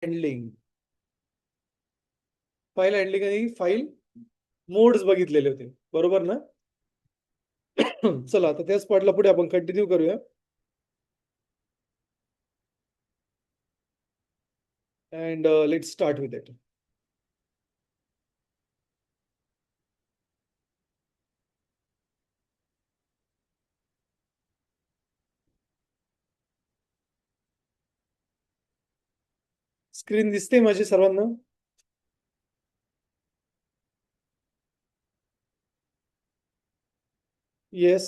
Handling, file handling आणि file modes बघितलेले होते, बरोबर ना? चला आता त्याच पार्टला पुढे आपण कंटिन्यू करूया. And let's start with it. Screen दिसते माझी सर्वांना? येस.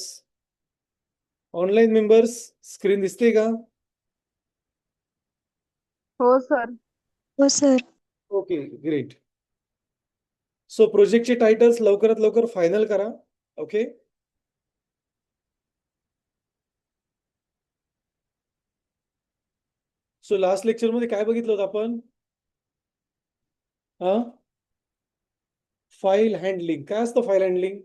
ऑनलाईन मेंबर्स स्क्रीन दिसते का? हो सर. हो सर. Okay, great. सो प्रोजेक्टचे टायटल्स लवकरात लवकर फायनल करा. ओके. सो लास्ट लेक्चर मध्ये काय बघितलं होतं आपण? हा, फाईल हँडलिंग. काय असतं फाईल हँडलिंग?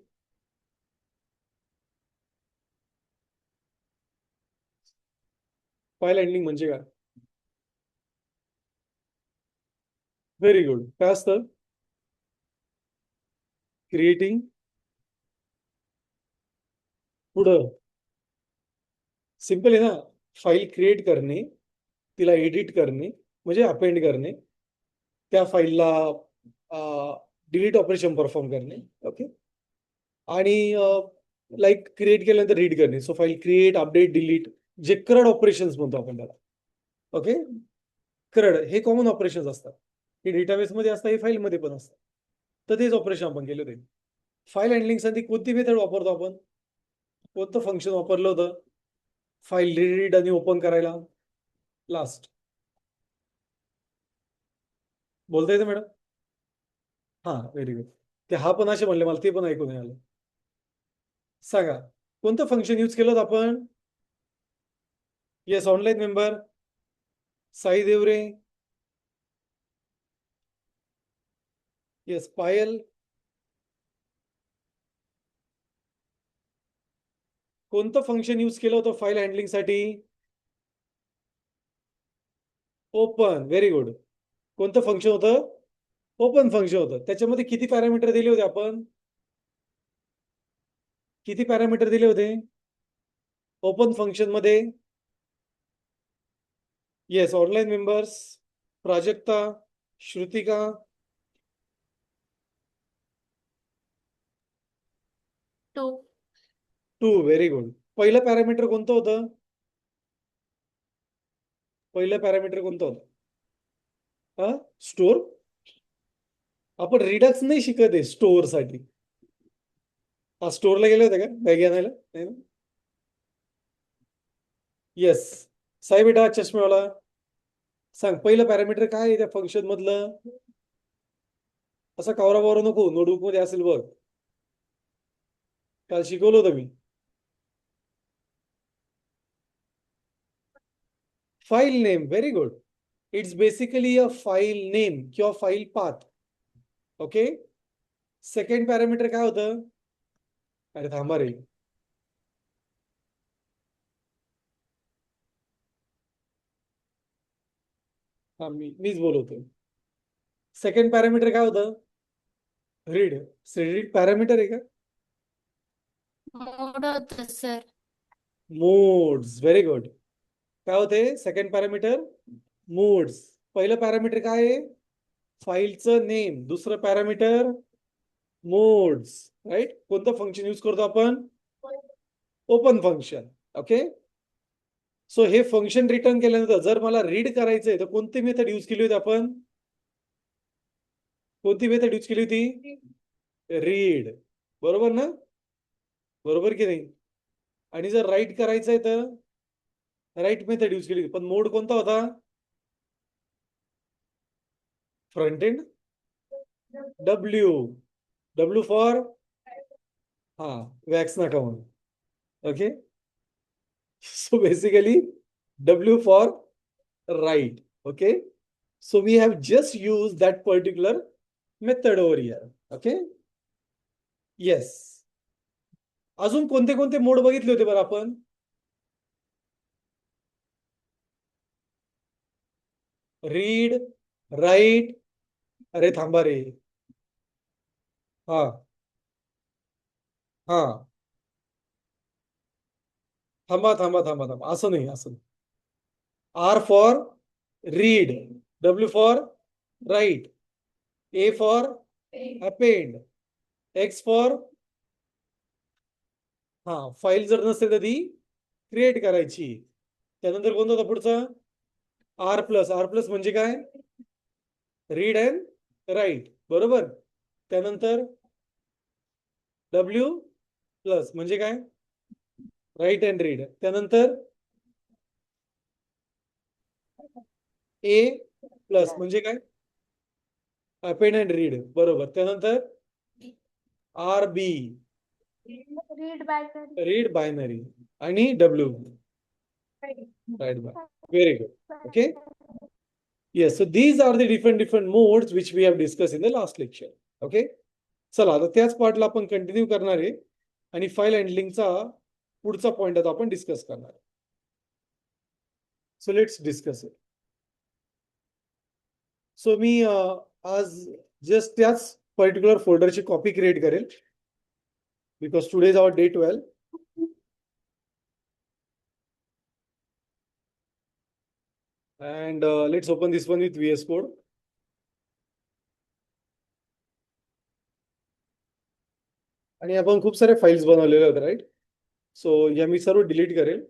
फाईल हँडलिंग म्हणजे काय? Very good. काय असतं? क्रिएटिंग. पुढं सिंपल आहे ना, फाईल क्रिएट करणे, तिला एडिट करणे म्हणजे अपेंड करणे, त्या फाईलला डिलीट ऑपरेशन परफॉर्म करणे. ओके. आणि लाईक क्रिएट केल्यानंतर रीड करणे. So file create, update, delete, जे करड ऑपरेशन्स म्हणतो आपण त्याला. ओके. करड हे कॉमन ऑपरेशन्स असतात. हे डेटाबेसमध्ये असतात, हे फाईलमध्ये पण असतात. तर तेच ऑपरेशन आपण केले होते. फाईल हँडलिंगसाठी कोणती मेथड वापरतो आपण? कोणतं फंक्शन वापरलं होतं फाईल रीड आणि ओपन करायला? लास्ट बोलता येतं मॅडम? हा, व्हेरी गुड. ते हा पण असे म्हणले, मला ते पण ऐकून आलं. सांगा कोणतं फंक्शन यूज केलं होतं आपण? Yes, online member Sai Deore. Yes, Payal. कोणतं फंक्शन यूज केलं होतं फाईल हँडलिंग साठी? ओपन. Very good. कोणतं फंक्शन होतं? ओपन फंक्शन होतं. त्याच्यामध्ये किती पॅरामीटर दिले होते आपण? किती पॅरामीटर दिले होते ओपन फंक्शन मध्ये? Yes, online members, Prajakta, Shrutika. 2. 2. Very good. पहिलं पॅरामीटर कोणतं होतं? पहिलं पॅरामीटर कोणतं होतं? हा, स्टोर. आपण रिडक्स नाही शिकत आहे स्टोअर साठी. हा, स्टोअरला गेले होते का बॅग आणायला? नाही ना? येस. साई बेटा चष्मेवाला, सांग पहिलं पॅरामीटर काय आहे त्या फंक्शन मधलं? असं कावरा नको, नोटबुक मध्ये असेल बघ, काल शिकवलं होतं मी. File name. Very good. It's basically a file name किंवा file path. Okay. Second parameter काय होतं? अरे थांबा रे, हा मीच बोलवतो. सेकंड पॅरामीटर काय होतं? रीड. रीड पॅरामीटर आहे का? मोड होतं सर. मोड्स. Very good. काय होते सेकंड पॅरामीटर? मोड्स. पहिलं पॅरामीटर काय आहे? फाईलचं नेम. दुसरं पॅरामीटर मोड्स. राईट. कोणतं फंक्शन यूज करतो आपण? Open function. ओके. सो हे फंक्शन रिटर्न केल्यानंतर जर मला रीड करायचंय तर कोणती मेथड यूज केली होती आपण? कोणती मेथड यूज केली होती? रीड. बरोबर ना? बरोबर की नाही? आणि जर राईट करायचंय तर राईट मेथड यूज केली होती. पण मोड कोणता होता? Front end. W. W for हा, वॅक्स नका म्हणून. Okay. So basically W for write. Okay. So we have just use that particular method over here. Okay. Yes. अजून कोणते कोणते मोड बघितले होते बरं आपण? Read, write. अरे थांबा रे. हा हा थांबा असं नाही, असं नाही. R for read, W for write, A for append, X for हा फाईल जर नसेल तर ती क्रिएट करायची. त्यानंतर कोणता होता पुढचा? आर प्लस म्हणजे काय? रीड अँड राईट, बरोबर. त्यानंतर डब्ल्यू प्लस म्हणजे काय? Write and read. त्यानंतर ए प्लस म्हणजे काय? अपेंड अँड रीड, बरोबर. त्यानंतर आर बी, रीड बायनरी, आणि W write by. Very good. Okay. Yes, so these are the different modes which we have discussed in the last lecture. Okay. चला आता त्याच पार्टला आपण continue करणार आहे आणि फाईल हँडलिंगचा पुढचा पॉइंट आता आपण डिस्कस करणार आहे. So let's discuss it. So मी आज जस्ट त्याच पर्टिक्युलर फोल्डरची कॉपी क्रिएट करेल because today is our day 12. And let's open this one with VS Code. आणि आपण खूप सारे फाईल्स बनवलेले आहेत, राईट. सो या मी सर्व डिलीट करेल.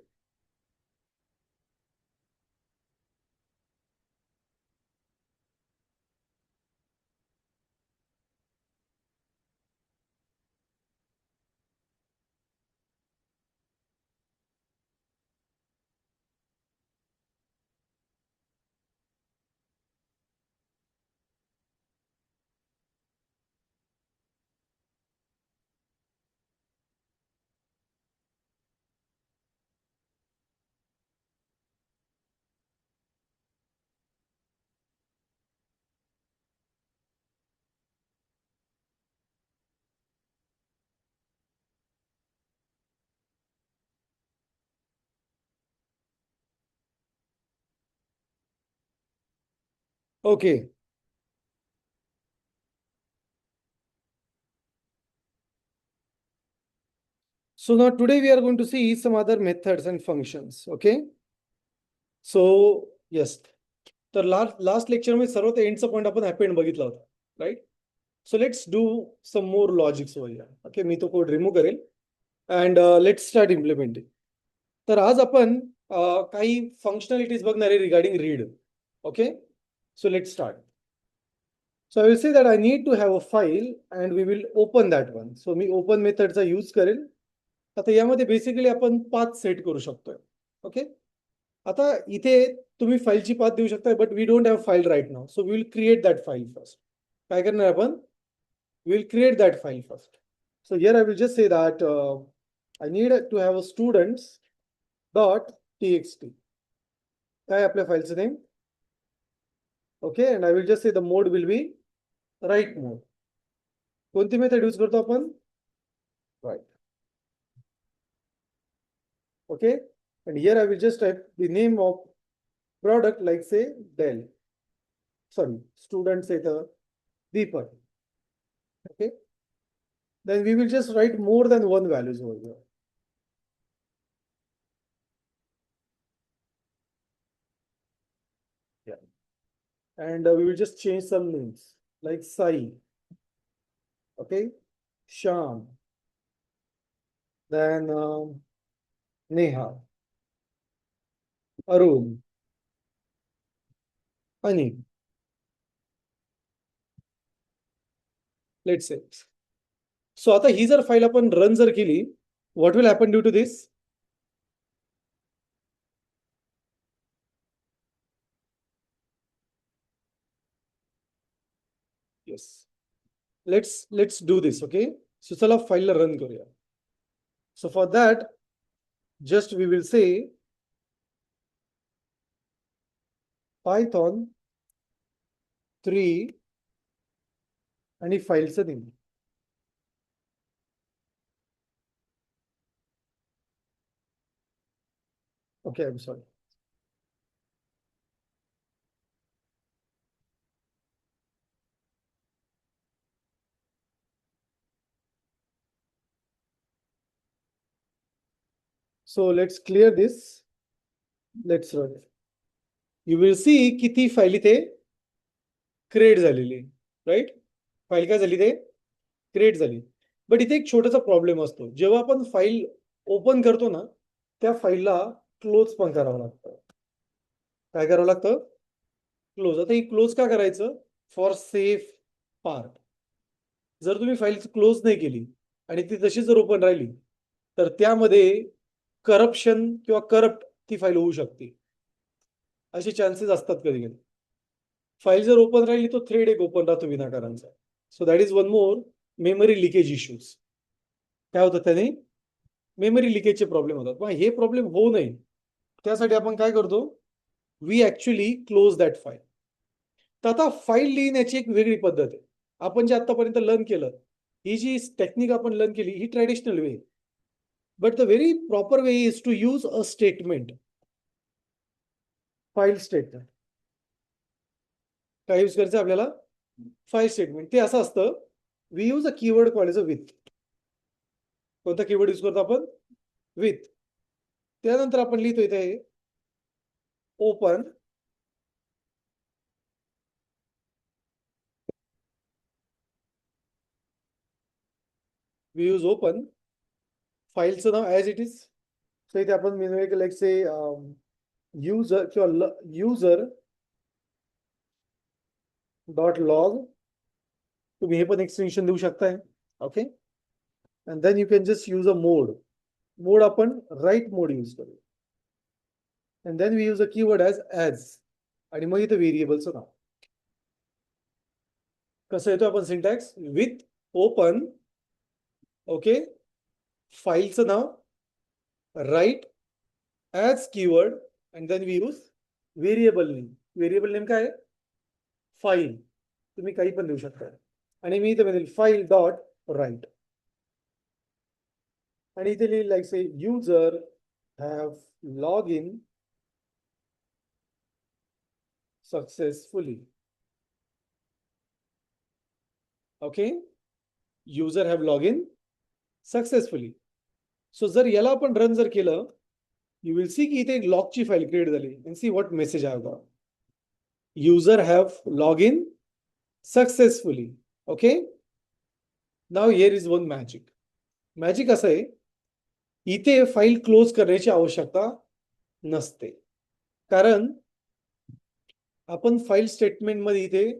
Okay. So now today we are going to see some other methods and functions. Okay. So yes. तर लास्ट लेक्चर मध्ये सर्वात एंडचा पॉईंट आपण अपेंड बघितला होता, right. So let's do some more logics over here. Okay, मी तो code remove करेल अँड लेट्स स्टार्ट इम्प्लिमेंटिंग. तर आज आपण काही फंक्शनॅलिटीज बघणार आहे regarding read. Okay, so let's start. So I will say that I need to have a file and we will open that one. So me open मेथडचा use करेल. आता यामध्ये बेसिकली आपण पाथ सेट करू शकतोय. Okay, आता इथे तुम्ही फाईलची पाथ देऊ शकता, but we don't have file right now. So we will create that file first. काय करणार आपण? We will create that file first. So here I will just say that I need to have a students dot txt. काय आपल्या फाईलचं name? Okay, and I will just say the mode will be write mode. कोणती method use करतो आपण? Right. Okay, and here I will just type the name of product, like say Dell. Sorry, student say the Deepak. Okay, then we will just write more than one values over here. Yeah, and we will just change some names like Sai. Okay, Sham. Then Neha, Arun, Ani. Let's say. So आता ही जर file आपण run जर केली, what will happen due to this? Yes. Let's do this. Okay, so चला फाईलला run करूया. So for that, just we will say Python 3 आणि फाईलचं name. Okay, I'm sorry. So let's clear this. Let's run it. You will see की ती file इथे create झालेली, right? File काय झाली, ते क्रिएट झाली. बट इथे एक छोटासा प्रॉब्लेम असतो. जेव्हा आपण फाईल ओपन करतो ना, त्या फाईलला क्लोज पण करावं लागतं. काय करावं लागतं? क्लोज. आता ही क्लोज का करायचं? For safe part. जर तुम्ही फाईल क्लोज नाही केली आणि ती तशी जर ओपन राहिली, तर त्यामध्ये करप्शन किंवा करप्ट ती फाईल होऊ शकते. असे चान्सेस असतात कधी कधी. फाईल जर ओपन राहिली तो थ्रेड एक ओपन राहतो विनाकारांचा. So that is one more memory leakage issues. काय होतं त्याने? मेमरी लिकेजचे प्रॉब्लेम होतात. पण हे प्रॉब्लेम होऊ नये त्यासाठी आपण काय करतो? We actually close that file. तर आता फाईल लिहिण्याची एक वेगळी पद्धत आहे. आपण जे आतापर्यंत लर्न केलं, ही जी टेक्निक आपण लर्न केली ही traditional way. But the very proper way is to use a statement. File statement काय यूज करायचं आपल्याला? File statement. ते असं असतं, we use a keyword called as a with. कोणता कीवर्ड यूज करतो आपण? विथ. त्यानंतर आपण लिहितो इथे ओपन वी यूज ओपन. फाईलचं नाव ॲज इट इज. सो इथे आपण लाईक से युजर किंवा युजर डॉट लॉग. तुम्ही हे पण एक्सटेन्शन देऊ शकताय. Okay. And then you can just use a mode. Mode आपण राईट मोड यूज करू. And then we use a keyword as. आणि मग इथे व्हेरिएबलचं नाव कसं येतो आपण सिंटॅक्स? With open. ओके. फाईलचं नाव write as keyword. And then we use variable name. Variable name काय आहे? फाईल. तुम्ही काही पण देऊ शकता. आणि मी इथे म्हणेल फाईल डॉट राईट. आणि इथे लिहिलं like say user have log in successfully. Okay. User have log in successfully. So जर याला आपण रन जर केलं, यू विल सी की इथे एक लॉगची फाईल क्रिएट झाली. And see what message I got. User have log in successfully. Okay. Now here is one magic. Magic असं आहे, इथे फाईल क्लोज करण्याची आवश्यकता नसते. कारण आपण फाईल स्टेटमेंटमध्ये इथे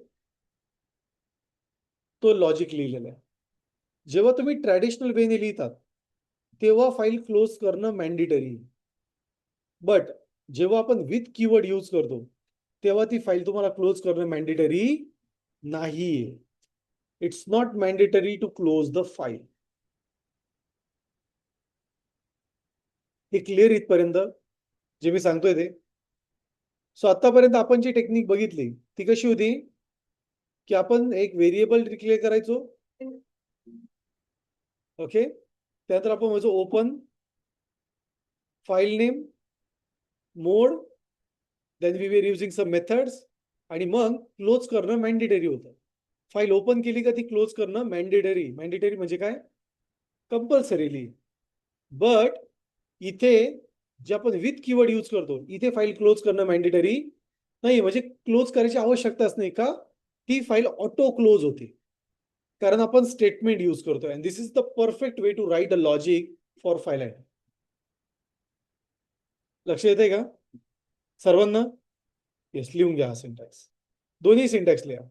तो लॉजिक लिहिलेला आहे. जेव्हा तुम्ही ट्रॅडिशनल वेने लिहितात तेव्हा फाईल क्लोज करणं मॅन्डेटरी. बट जेव्हा आपण विथ कीवर्ड यूज करतो तेव्हा ती फाईल तुम्हाला क्लोज करणं मॅन्डेटरी नाहीये. It's not mandatory to close the file. हे क्लिअर इथपर्यंत जे मी सांगतोय ते? सो आतापर्यंत आपण जी टेक्निक बघितली ती कशी होती की आपण एक व्हेरिएबल डिक्लेअर करायचो. ओके. त्यानंतर आपण म्हणजे open file name mode. Then we were using some methods. आणि मग क्लोज करणं मॅन्डेटरी होतं. फाईल ओपन केली का ती क्लोज करणं मॅन्डेटरी. मॅन्डेटरी म्हणजे काय? कंपल्सरीली. बट इथे जे आपण विथ कीवर्ड यूज करतो इथे फाईल क्लोज करणं मॅन्डेटरी नाही. म्हणजे क्लोज करायची आवश्यकताच नाही. का? ती फाईल ऑटो क्लोज होते. कारण आपण स्टेटमेंट यूज करतोय. And this is the perfect way to write a logic for file item. लक्ष येते का सर्वांना? येस, लिहून घ्या हा सिंटॅक्स. दोन्ही सिंटॅक्स लिहा.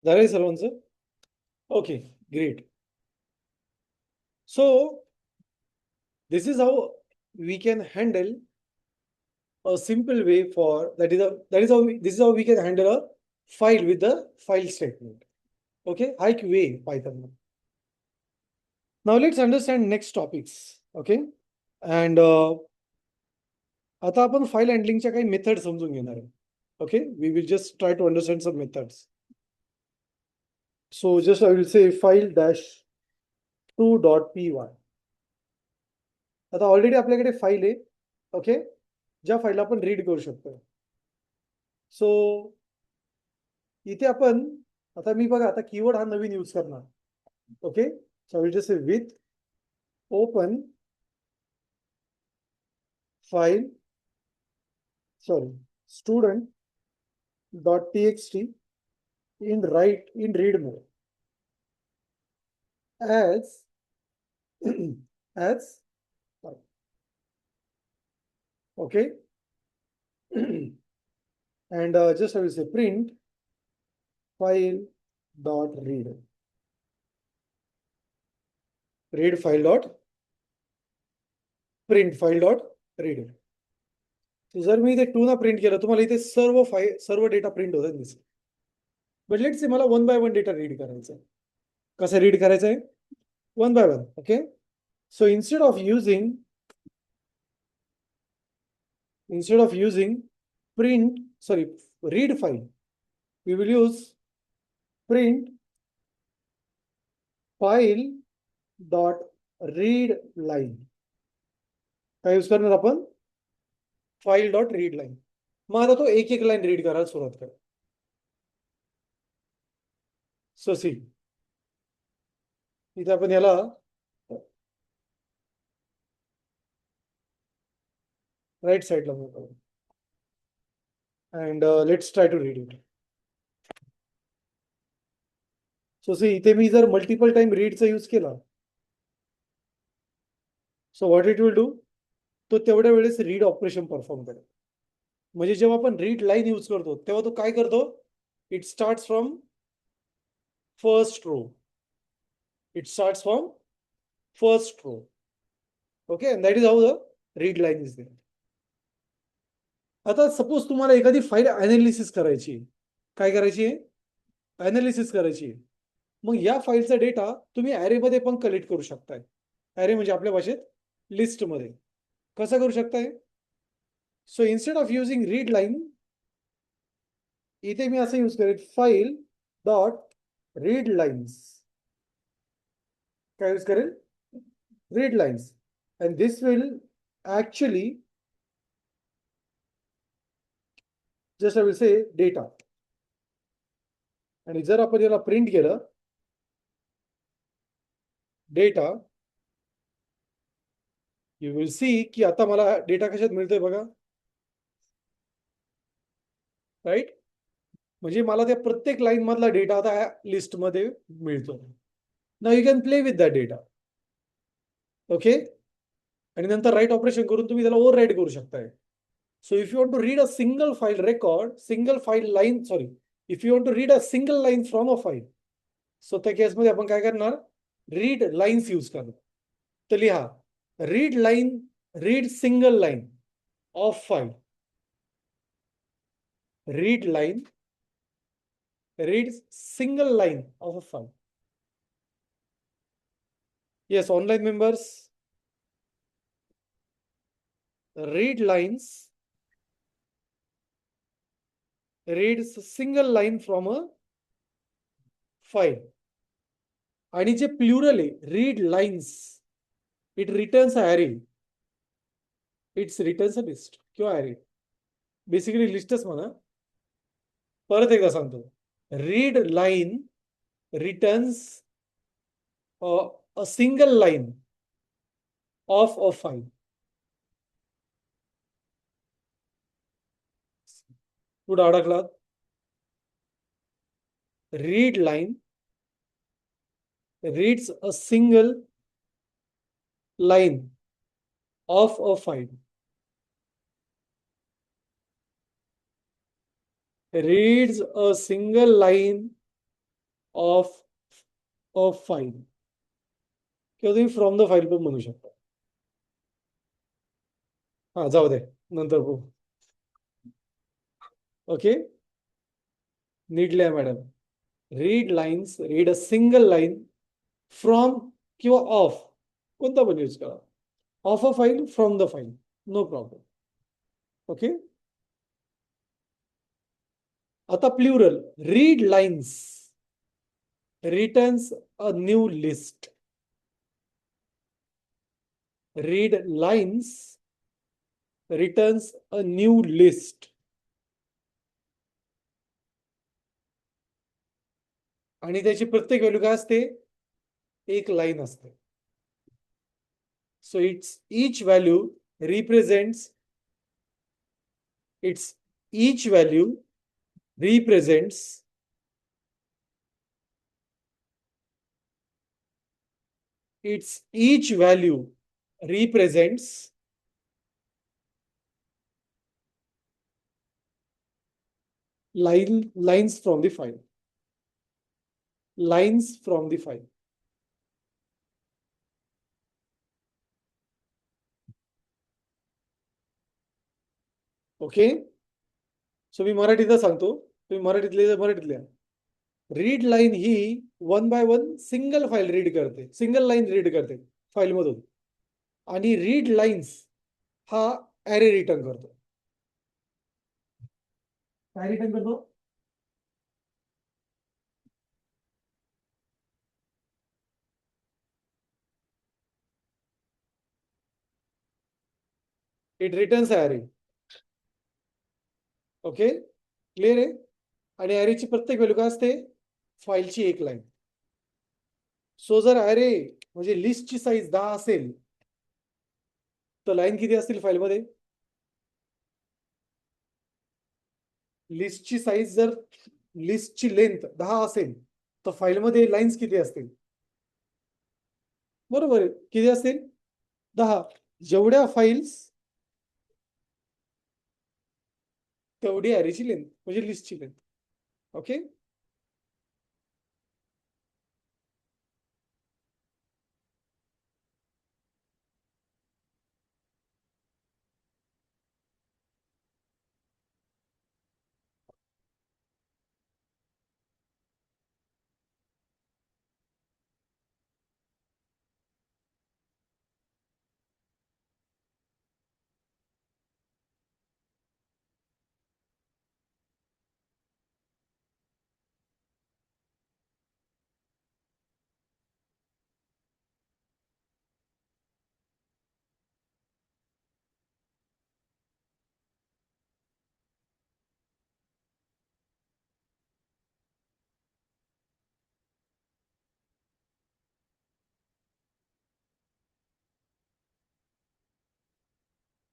झालंय सर्वांचं? Okay, great. So this is how we can handle a simple way for that is how this is how we can handle a file with the file statement. Okay, हा एक way Python. Now let's understand next topics. Okay, and आता आपण file हँडलिंगच्या काही method समजून घेणार आहे. Okay, we will just try to understand some methods. So just I will say file dash 2.py. आता already आपल्याकडे फाईल आहे. ओके, ज्या फाईल आपण रीड करू शकतो. सो इथे आपण आता मी बघा आता कीवर्ड हा नवीन यूज करणार. Okay, so I will just say with open file student dot txt in read mode as as okay and just I will say print file dot read file dot print file dot read. जर मी इथे 2 ना print केलं तुम्हाला इथे सर्व data print होतात दिसेल. But let's say मला 1 बाय 1 डेटा रीड करायचा आहे. कसं रीड करायचं आहे? 1 by 1. Okay, so instead of using read file, we will use print file dot read line. काय यूज करणार आपण? File dot read line. मग आता तो एक एक लाईन रीड करायला सुरुवात कर. सो सी इथे आपण याला राईट साईडला मूव करू and let's try to read it. So see इथे मी जर मल्टिपल टाइम रीडचा यूज केला, so what it will do, तो तेवढ्या वेळेस रीड ऑपरेशन परफॉर्म करेल. म्हणजे जेव्हा आपण रीड लाईन यूज करतो तेव्हा तो काय करतो? It starts from first row. Okay, and that is how the read line is there. आता सपोज तुम्हाला एखादी फाईल अनालिसिस करायची. काय करायची आहे? अनालिसिस करायची आहे. मग या फाईलचा डेटा तुम्ही ॲरेमध्ये पण कलेक्ट करू शकताय. ॲरे म्हणजे आपल्या भाषेत लिस्टमध्ये. कसं करू शकताय? So instead of using read line इथे मी असं यूज करेन फाईल डॉट रीड लाईन्स. काय यूज करेल? Read lines. And this will actually just I will say data. आणि जर आपण याला प्रिंट केलं डेटा, यू विल सी की आता मला डेटा कशात मिळतोय बघा. राईट, म्हणजे मला त्या प्रत्येक लाईन मधला डेटा आता लिस्टमध्ये मिळतो. Now you can play with that data. Okay, आणि नंतर राईट ऑपरेशन करून तुम्ही त्याला ओव्हर राईट करू शकताय. So if you want to read a single file record, if you want to read a single line from a file, so त्या केसमध्ये आपण काय करणार? रीड लाईन्स यूज करणार. तर लिहा read single line of file. Read single line of a file. Yes, online members, reads a single line from a file. आणि जे प्लुरल आहे read lines, it returns a array. It's returns a list किंवा array. Basically लिस्टच म्हणा. परत एकदा सांगतो, read line returns a single line of a file. पुढे अडकलात. Read line reads a single line of a file. Reads a single line of a file, किंवा तुम्ही फ्रॉम द फाईल पण म्हणू शकता. हा जाऊ दे, नंतर बघू. ओके, नीट लिहा madam. Read lines, read a single line from किंवा ऑफ, कोणता पण यूज करा. Of a file, from the file, no problem. Okay, आता plural. Read lines returns a new list. Read lines returns a new list. आणि त्याची प्रत्येक value काय असते? एक लाईन असते. So it's each value represents its each value represents its each value represents lines from the file. Lines from the file. Okay, so मी मराठीतच सांगतो, तुम्ही मराठीतल्या. रीड लाईन ही one by one single file read करते, single line read करते file मधून. आणि रीड लाईन्स हा ॲरे रिटर्न करतो. काय रिटर्न करतो? It returns array. Okay, clear आहे. आणि ॲरेची प्रत्येक व्हॅल्यू काय असते? फाईलची एक लाईन. सो जर ॲरे म्हणजे लिस्टची साईज 10 असेल तर लाईन किती असतील फाईलमध्ये? लिस्टची साईज जर लिस्टची लेंथ 10 असेल तर फाईलमध्ये लाईन्स किती असतील? बरोबर आहे, किती असतील? 10. जेवढ्या फाईल्स तेवढी ॲरेची लेंथ म्हणजे लिस्टची लेंथ. Okay,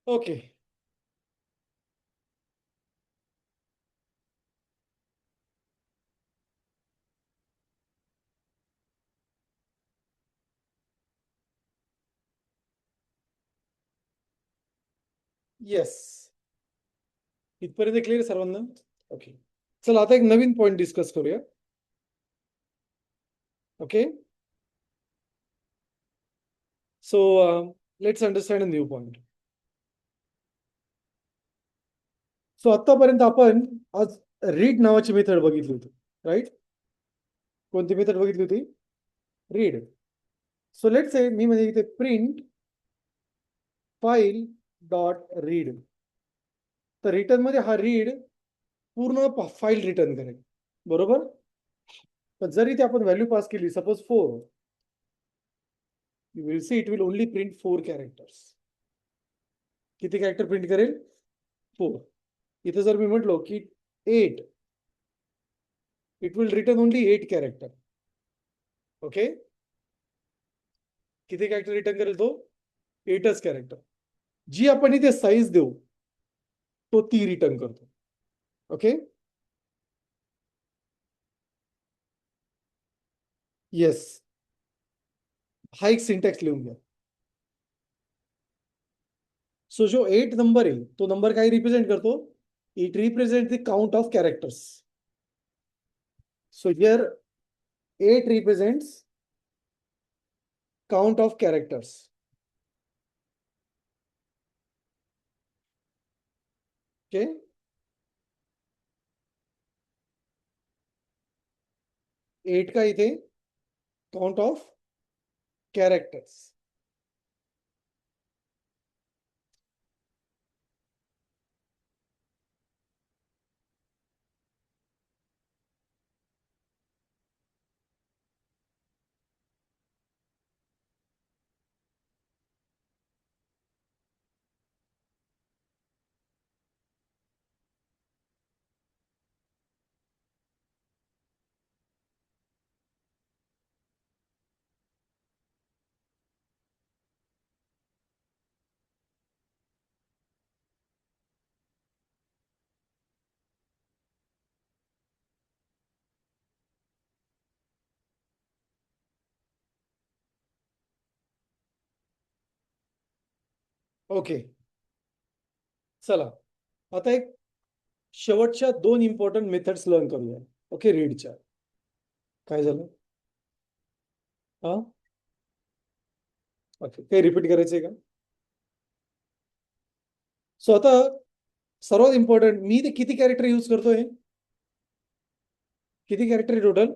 okay. येस, इथपर्यंत क्लिअर सर्वांना? ओके, चला आता एक नवीन पॉइंट डिस्कस करूया. Okay, so let's understand a new point. So आतापर्यंत आपण आज रीड नावाची मेथड बघितली होती, राईट? कोणती मेथड बघितली होती? रीड. सो लेट्स से मी म्हणजे इथे प्रिंट फाईल डॉट रीड, तर रिटर्न मध्ये हा रीड पूर्ण फाईल रिटर्न करेल, बरोबर? पण जर इथे आपण व्हॅल्यू पास केली suppose 4, you will see it will only print 4 characters. किती कॅरेक्टर प्रिंट करेल? 4. इथे जर मी म्हटलो की 8, it will return only 8 character. Okay, किती कॅरेक्टर रिटर्न करेल तो? 8च कॅरेक्टर. जी आपण इथे साईज देऊ तो ती रिटर्न करतो. ओके, येस, हा एक सिंटॅक्स लिहून घ्या. सो जो 8 नंबर आहे तो नंबर काय रिप्रेझेंट करतो? It represent the count of characters. So here 8 represents count of characters. Okay. 8 का इथे count of characters. ओके. चला आता एक शेवटच्या 2 इम्पॉर्टंट मेथड्स लर्न करूया. ओके, रीडच्या. काय झालं? हा, ओके, काही रिपीट करायचंय का? सो आता सर्वात इम्पॉर्टंट, मी ते किती कॅरेक्टर यूज करतोय? किती कॅरेक्टर टोटल?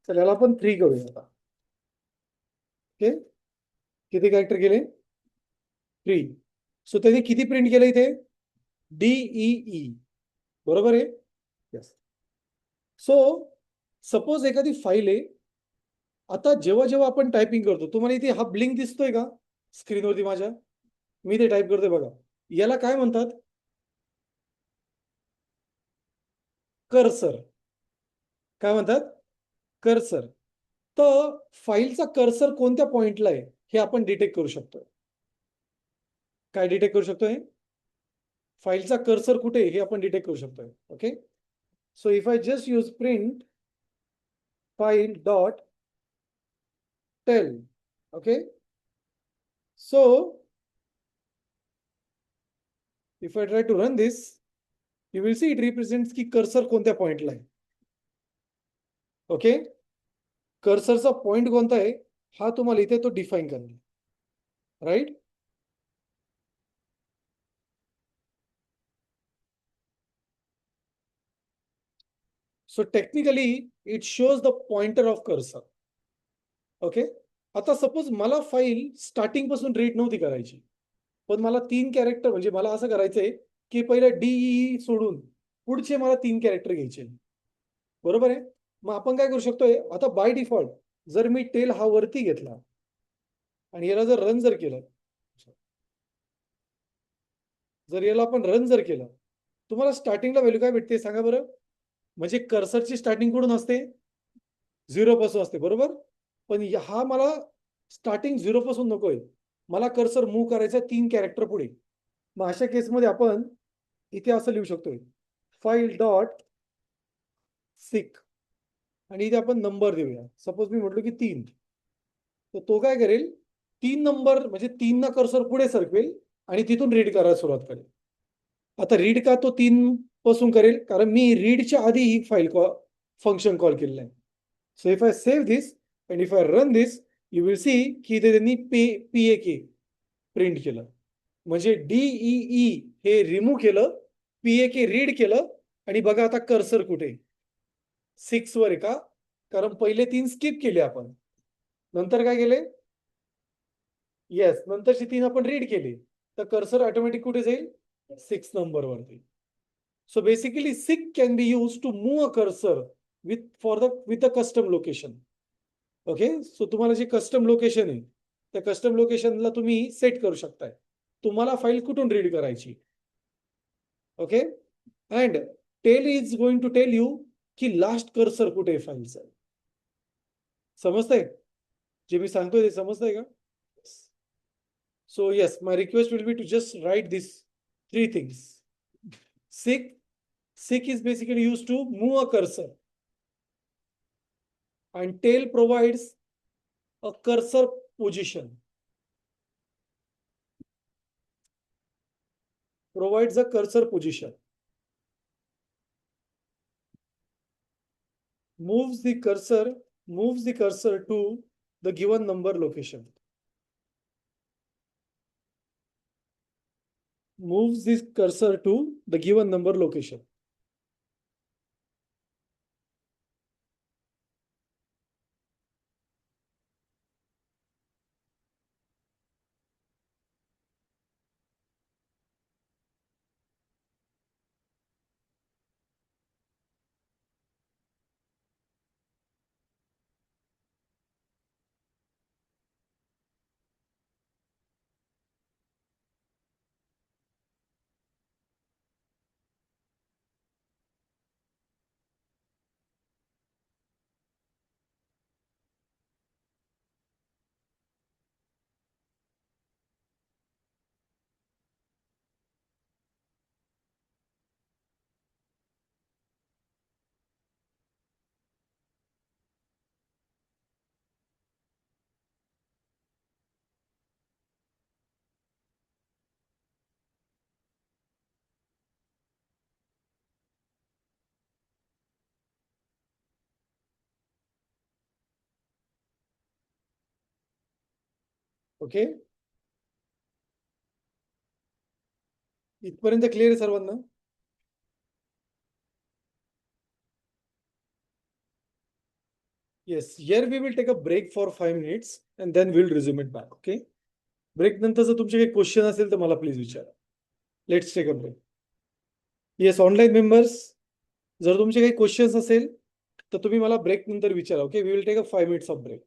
तर याला आपण 3 करूया आता. ओके, किती कॅरेक्टर केले? 3. सो त्याने किती प्रिंट केलं इथे? DEE. बरोबर आहे? यस. सो सपोज एखादी फाईल आहे. आता जेव्हा जेव्हा आपण टायपिंग करतो, तुम्हाला इथे हा ब्लिंक दिसतोय का स्क्रीनवरती माझ्या? मी ते टाईप करतोय बघा. याला काय म्हणतात? कर्सर. काय म्हणतात? कर्सर. तर फाईलचा कर्सर कोणत्या पॉइंटला आहे हे आपण डिटेक्ट करू शकतो. काय डिटेक्ट करू शकतोय? फाईलचा कर्सर कुठे हे आपण डिटेक्ट करू शकतोय. Okay, so if I just use print file dot tell. Okay, so if I try to run this, you will see it represents की कर्सर कोणत्या पॉइंटला आहे. ओके, कर्सरचा पॉइंट कोणता आहे हा तुम्हाला इथे तो डिफाईन करणार. Right. So technically it shows the pointer of cursor. Okay, आता सपोज मला फाईल स्टार्टिंग पासून रीड नव्हती करायची, पण मला 3 कॅरेक्टर, म्हणजे मला असं करायचंय की पहिलं DEE सोडून पुढचे मला 3 कॅरेक्टर घ्यायचे. बरोबर आहे? मग आपण काय करू शकतोय, आता बाय डिफॉल्ट जर मी टेल हा वरती घेतला आणि याला जर रन जर केलं, जर याला आपण रन जर केलं, तुम्हाला स्टार्टिंगला व्हॅल्यू काय भेटते सांगा बरं? म्हणजे कर्सरची स्टार्टिंग कुठून असते? 0 पासून असते. बरोबर. पण हा मला स्टार्टिंग 0 पासून नकोय, मला कर्सर मूव्ह करायचा 3 कॅरेक्टर पुढे. मग अशा केसमध्ये आपण इथे असं लिहू शकतोय, फाईल डॉट सिक, आणि इथे आपण नंबर देऊया. सपोज मी म्हटलो की 3, तर तो काय करेल, 3 नंबर म्हणजे 3 ना कर्सर पुढे सरकवेल आणि तिथून रीड करायला सुरुवात करेल. आता रीड का तो 3 पासून करेल? कारण मी रीडच्या आधी ही फाईल फंक्शन कॉल केलेलं आहे. So if I save this and if I run this, you will C की इथे त्यांनी PAK प्रिंट केलं. म्हणजे DEE हे रिमूव्ह केलं, PAK रीड केलं, आणि बघा आता कर्सर कुठे? 6 वर आहे का? कारण पहिले 3 स्किप केले आपण, नंतर काय केले? येस, नंतरची 3 आपण रीड केली, तर कर्सर ऑटोमॅटिक कुठे जाईल? 6 नंबर वरती. So basically, SIG can be used to move a cursor with a custom location. Okay, so तुम्हाला जे कस्टम लोकेशन आहे त्या कस्टम लोकेशनला तुम्ही सेट करू शकताय, तुम्हाला फाईल कुठून रीड करायची. Okay, and tell is going to tell you की लास्ट कर्सर कुठे फाईलचा. समजतंय? जे मी सांगतोय ते समजतंय का? So yes, my request will be to just write this 3 things. Seek is basically used to move a cursor, and tail provides a cursor position. Provides a cursor position. Moves the cursor moves the cursor to the given number location. Moves this cursor to the given number location. Okay, इथपर्यंत clear आहे सर्वांना? Yes, here we will take a break for 5 minutes and then we'll resume it back. Okay. Break नंतर जर तुमचे काही question असेल तर मला प्लीज विचारा. Let's take a break. Yes, online members, जर तुमचे काही क्वेश्चन्स असेल तर तुम्ही मला ब्रेक नंतर विचारा. Okay, we will take a 5 minutes of break.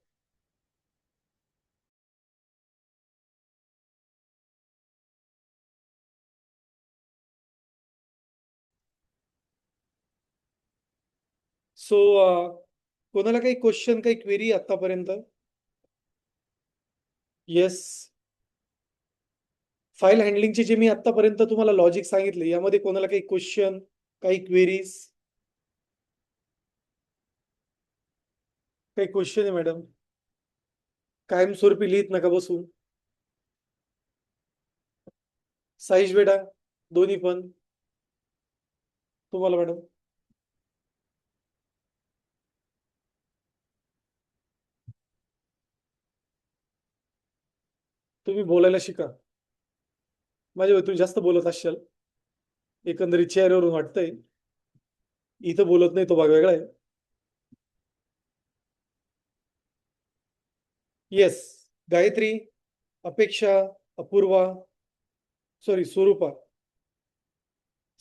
So कोणाला काही क्वेश्चन, काही क्वेरी आतापर्यंत? येस, फाईल हँडलिंगचे जे मी आतापर्यंत तुम्हाला लॉजिक सांगितले यामध्ये कोणाला काही क्वेश्चन, काही क्वेरीज? काही क्वेश्चन आहे मॅडम? कायमस्वरूपी लिहित नका बसू. साईज बेटा दोन्ही पण तुम्हाला मॅडम. तुम्ही बोलायला शिका. माझ्या तुम्ही जास्त बोलत असाल, एकंदरीत चेहऱ्यावरून वाटतंय. इथं बोलत नाही तो भाग वेगळा आहे. येस, गायत्री, अपेक्षा, Apurva, sorry Swarupa,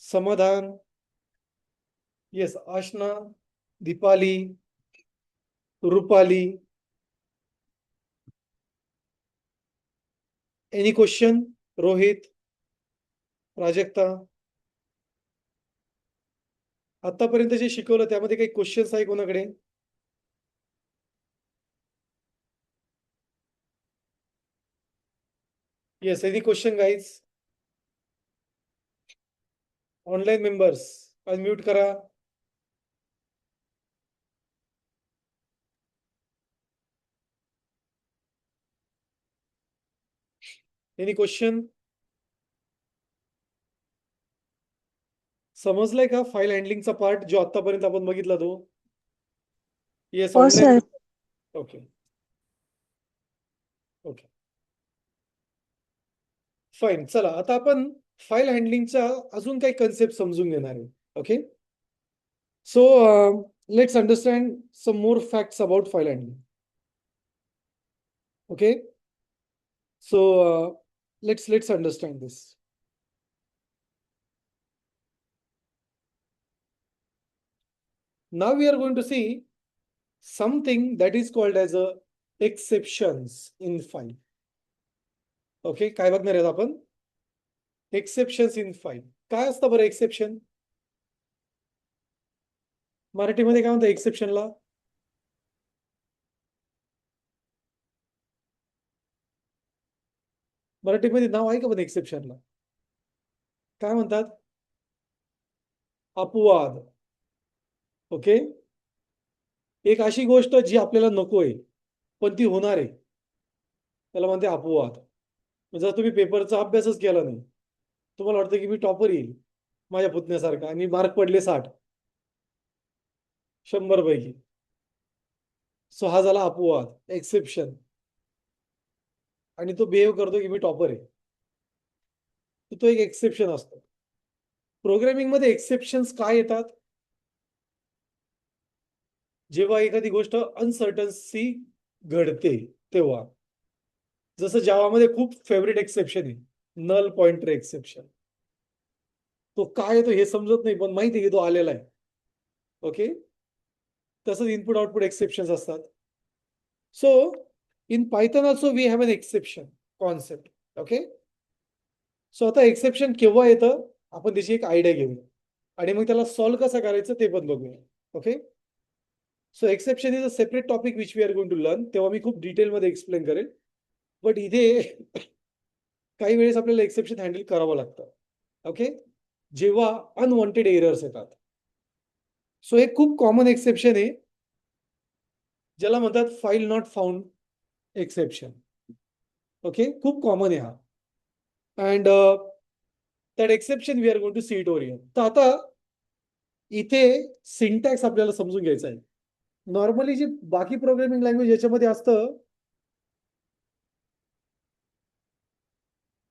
Samadhan, yes, Ashna, Deepali, Rupali. Any question? Rohit, Prajakta, आतापर्यंत जे शिकवलं त्यामध्ये काही क्वेश्चन्स आहे कोणाकडे? Yes, any question guys? Online members unmute करा. Any question? समजलाय का फाईल हँडलिंगचा पार्ट जो आतापर्यंत आपण बघितला तो? येस, हो online. Sir. Okay okay, fine. चला आता आपण फाईल हँडलिंगचा अजून काही कन्सेप्ट समजून घेणार आहे. Okay, so let's understand some more facts about file handling. Okay, so let's understand this. Now we are going to see something that is called as a exceptions in file. Okay, काय बघणार आहेत आपण? Exceptions in file. काय असतं बरं exception? मराठीमध्ये काय म्हणतात एक्सेप्शनला? मराठीमध्ये नाव आहे का पण एक्सेप्शनला? काय म्हणतात? अपवाद. ओके, एक अशी गोष्ट जी आपल्याला नकोय पण ती होणार आहे त्याला म्हणते अपवाद. जर तुम्ही पेपरचा अभ्यासच केला नाही, तुम्हाला वाटतं की मी टॉपर येईल माझ्या पुतण्यासारखा आणि मार्क पडले 60 100 पैकी, सो हा झाला अपवाद, एक्सेप्शन. आणि तो बिहेव करतो की मी टॉपर आहे, तर तो एक एक्सेप्शन असतो. प्रोग्रामिंग मध्ये एक्सेप्शन्स काय येतात? जेव्हा एखादी गोष्ट अनसर्टन्सी घडते तेव्हा. जसं जावामध्ये खूप फेवरेट एक्सेप्शन आहे, नल पॉइंटर एक्सेप्शन. तो काय येतो हे समजत नाही, पण माहिती आहे की तो आलेला आहे. ओके, तसंच इनपुट आउटपुट एक्सेप्शन्स असतात. So in Python also we have an exception concept. Okay, so आता एक्सेप्शन केव्हा येतं आपण त्याची एक आयडिया घेऊया आणि मग त्याला सॉल्व्ह कसं करायचं ते पण बघूया. Okay, so exception is a separate topic which we are going to learn. तेव्हा मी खूप डिटेलमध्ये एक्सप्लेन करेल. बट इथे काही वेळेस आपल्याला एक्सेप्शन हँडल करावं लागतं. ओके, जेव्हा अनवॉन्टेड एरर्स येतात. सो एक खूप कॉमन एक्सेप्शन आहे ज्याला म्हणतात file not found exception. Okay, खूप कॉमन आहे हा. And that exception we are going to see it over here. तर आता इथे सिंटॅक्स आपल्याला समजून घ्यायचा आहे. नॉर्मली जी बाकी प्रोग्रामिंग लँग्वेज याच्यामध्ये असतं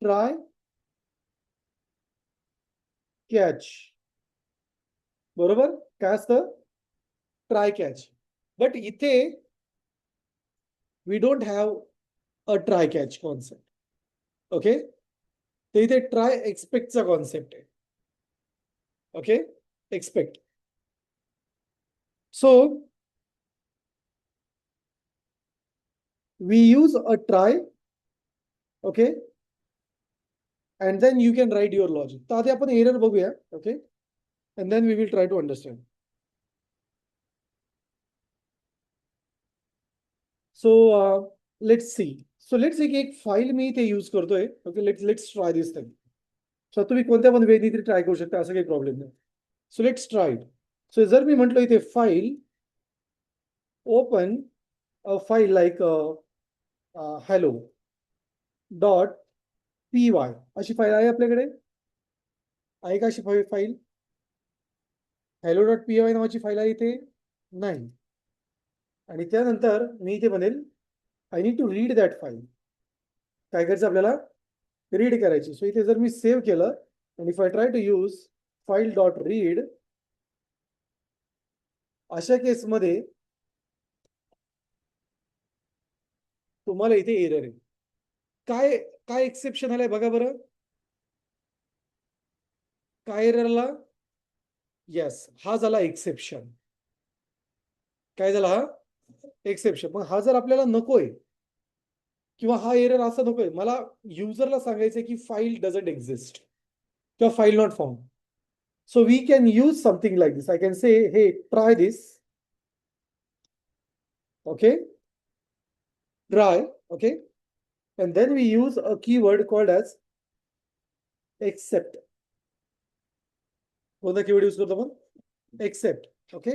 ट्राय कॅच, बरोबर? काय असतं? Try catch. बट इथे we don't have a try catch concept. Okay, तर इथे ट्राय एक्सपेक्टचा कॉन्सेप्ट आहे. Okay, expect. So we use a try. Okay, and then you can write your logic. तर आधी आपण एरर बघूया. Okay, and then we will try to understand. So let's see. So let's see की एक file मी इथे use करतोय. Okay, let's try this thing. So तुम्ही कोणत्या पण वेनी तरी ट्राय करू शकता, असं काही प्रॉब्लेम नाही. So let's try. सो जर मी म्हटलं इथे file open a file like hello dot P Y अशी फाईल आहे आपल्याकडे. आहे का अशी file? Hello dot P Y नावाची फाईल आहे इथे? नाही. आणि त्यानंतर मी इथे म्हणेल I need to read that file. काय करायचं आपल्याला? रीड करायची. सो इथे जर मी सेव्ह केलं आणि if I try to use file dot read, अशा केसमध्ये तुम्हाला इथे एरर आहे. काय काय एक्सेप्शन आलंय बघा बरं. काय एररला? येस, हा झाला एक्सेप्शन. काय झाला हा? एक्सेप्शन. मग हा जर आपल्याला नकोय किंवा हा एरर असा नकोय, मला युजरला सांगायचंय की फाईल डझंट एक्झिस्ट किंवा file not found. So we can use something like this. I can say hey try this. Okay, try. Okay, and then we use a keyword called as except. कोणता keyword use करतो आपण? Except. Okay,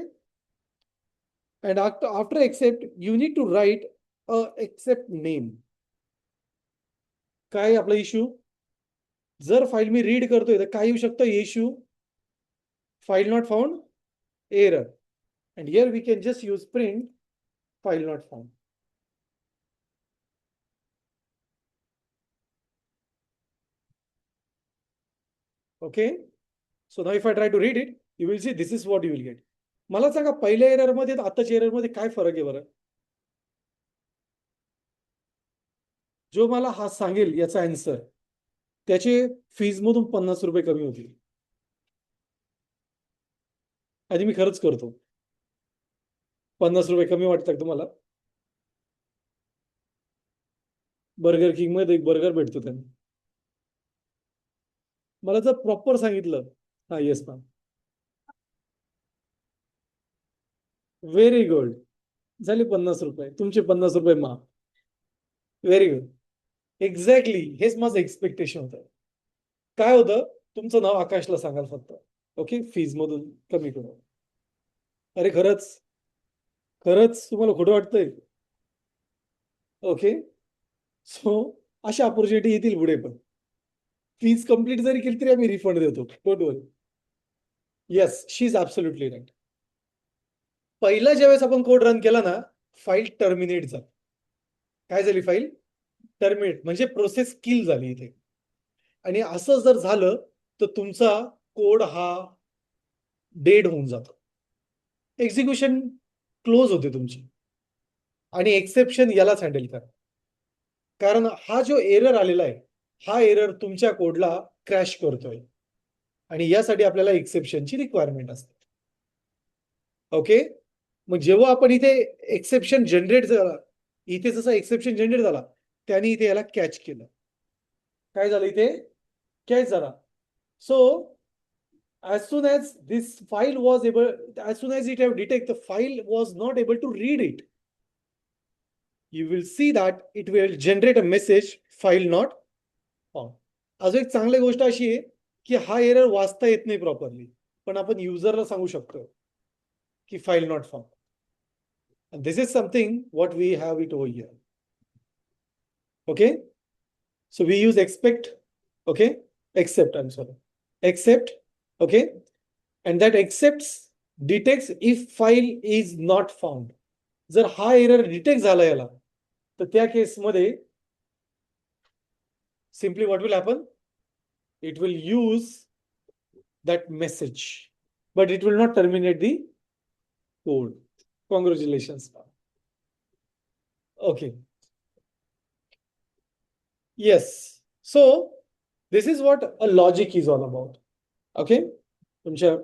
and after except you need to write a except name. काय आपला issue? जर file me read करतोय तर काय येऊ शकतं issue? File not found, error. and here we can just use print file not found. Okay, so now if I try to read it, you will see this is what you will get. मला सांगा पहिल्या error मध्ये आताच्या error मध्ये काय फरक आहे बरं? जो मला हा सांगेल याचा आन्सर, त्याचे फीज मधून 50 रुपये कमी होतील. आणि मी खरंच करतो. 50 रुपये कमी वाटतात तुम्हाला? बर्गर किंग मध्ये एक बर्गर भेटतो त्यांना. मला जर प्रॉपर सांगितलं, हा येस मॅम, व्हेरी गुड, झाले 50 रुपये, तुमचे 50 रुपये माफ. व्हेरी गुड, एक्झॅक्टली हेच माझं एक्सपेक्टेशन होतं. काय होतं, तुमचं नाव आकाशला सांगाल फक्त. ओके, फीज मधून कमी करू. अरे खरंच, खरंच तुम्हाला खोटं वाटतंय? ओके, सो अशा ऑपॉर्च्युनिटी येतील पुढे पण. फीज कंप्लीट जरी केली तरी आम्ही रिफंड देतो, don't worry. Yes, she is absolutely right. पहिला ज्यावेळेस आपण कोड रन केला ना, फाईल टर्मिनेट झाली. काय झाली? फाईल टर्मिनेट म्हणजे प्रोसेस किल झाली इथे. आणि असं जर झालं तर तुमचा कोड हा डेड होऊन जातो, एक्झिक्युशन क्लोज होते तुमची. आणि एक्सेप्शन यालाच हँडल करा, कारण हा जो एरर आलेला आहे हा एरर तुमच्या कोडला क्रॅश करतोय आणि यासाठी आपल्याला एक्सेप्शनची रिक्वायरमेंट असते. ओके, मग जेव्हा आपण इथे एक्सेप्शन जनरेट झाला, इथे जसा एक्सेप्शन जनरेट झाला त्याने इथे याला कॅच केलं. काय झालं? इथे कॅच झाला. So as soon as this file was able, as soon as it have detect the file was not able to read it, you will see that it will generate a message file not found. अजून एक चांगली गोष्ट अशी आहे की हा error वाचता येत नाही प्रॉपरली, पण आपण युजरला सांगू शकतो की file not found. And this is something what we have it over here. Okay, so we use expect, okay, except, I'm sorry, except, okay, and that accepts detects if file is not found. जर हा error detect झाला याला तर त्या केसमध्ये simply what will happen, it will use that message but it will not terminate the code. Congratulations. Okay, yes, so this is what a logic is all about. Okay, तुमच्या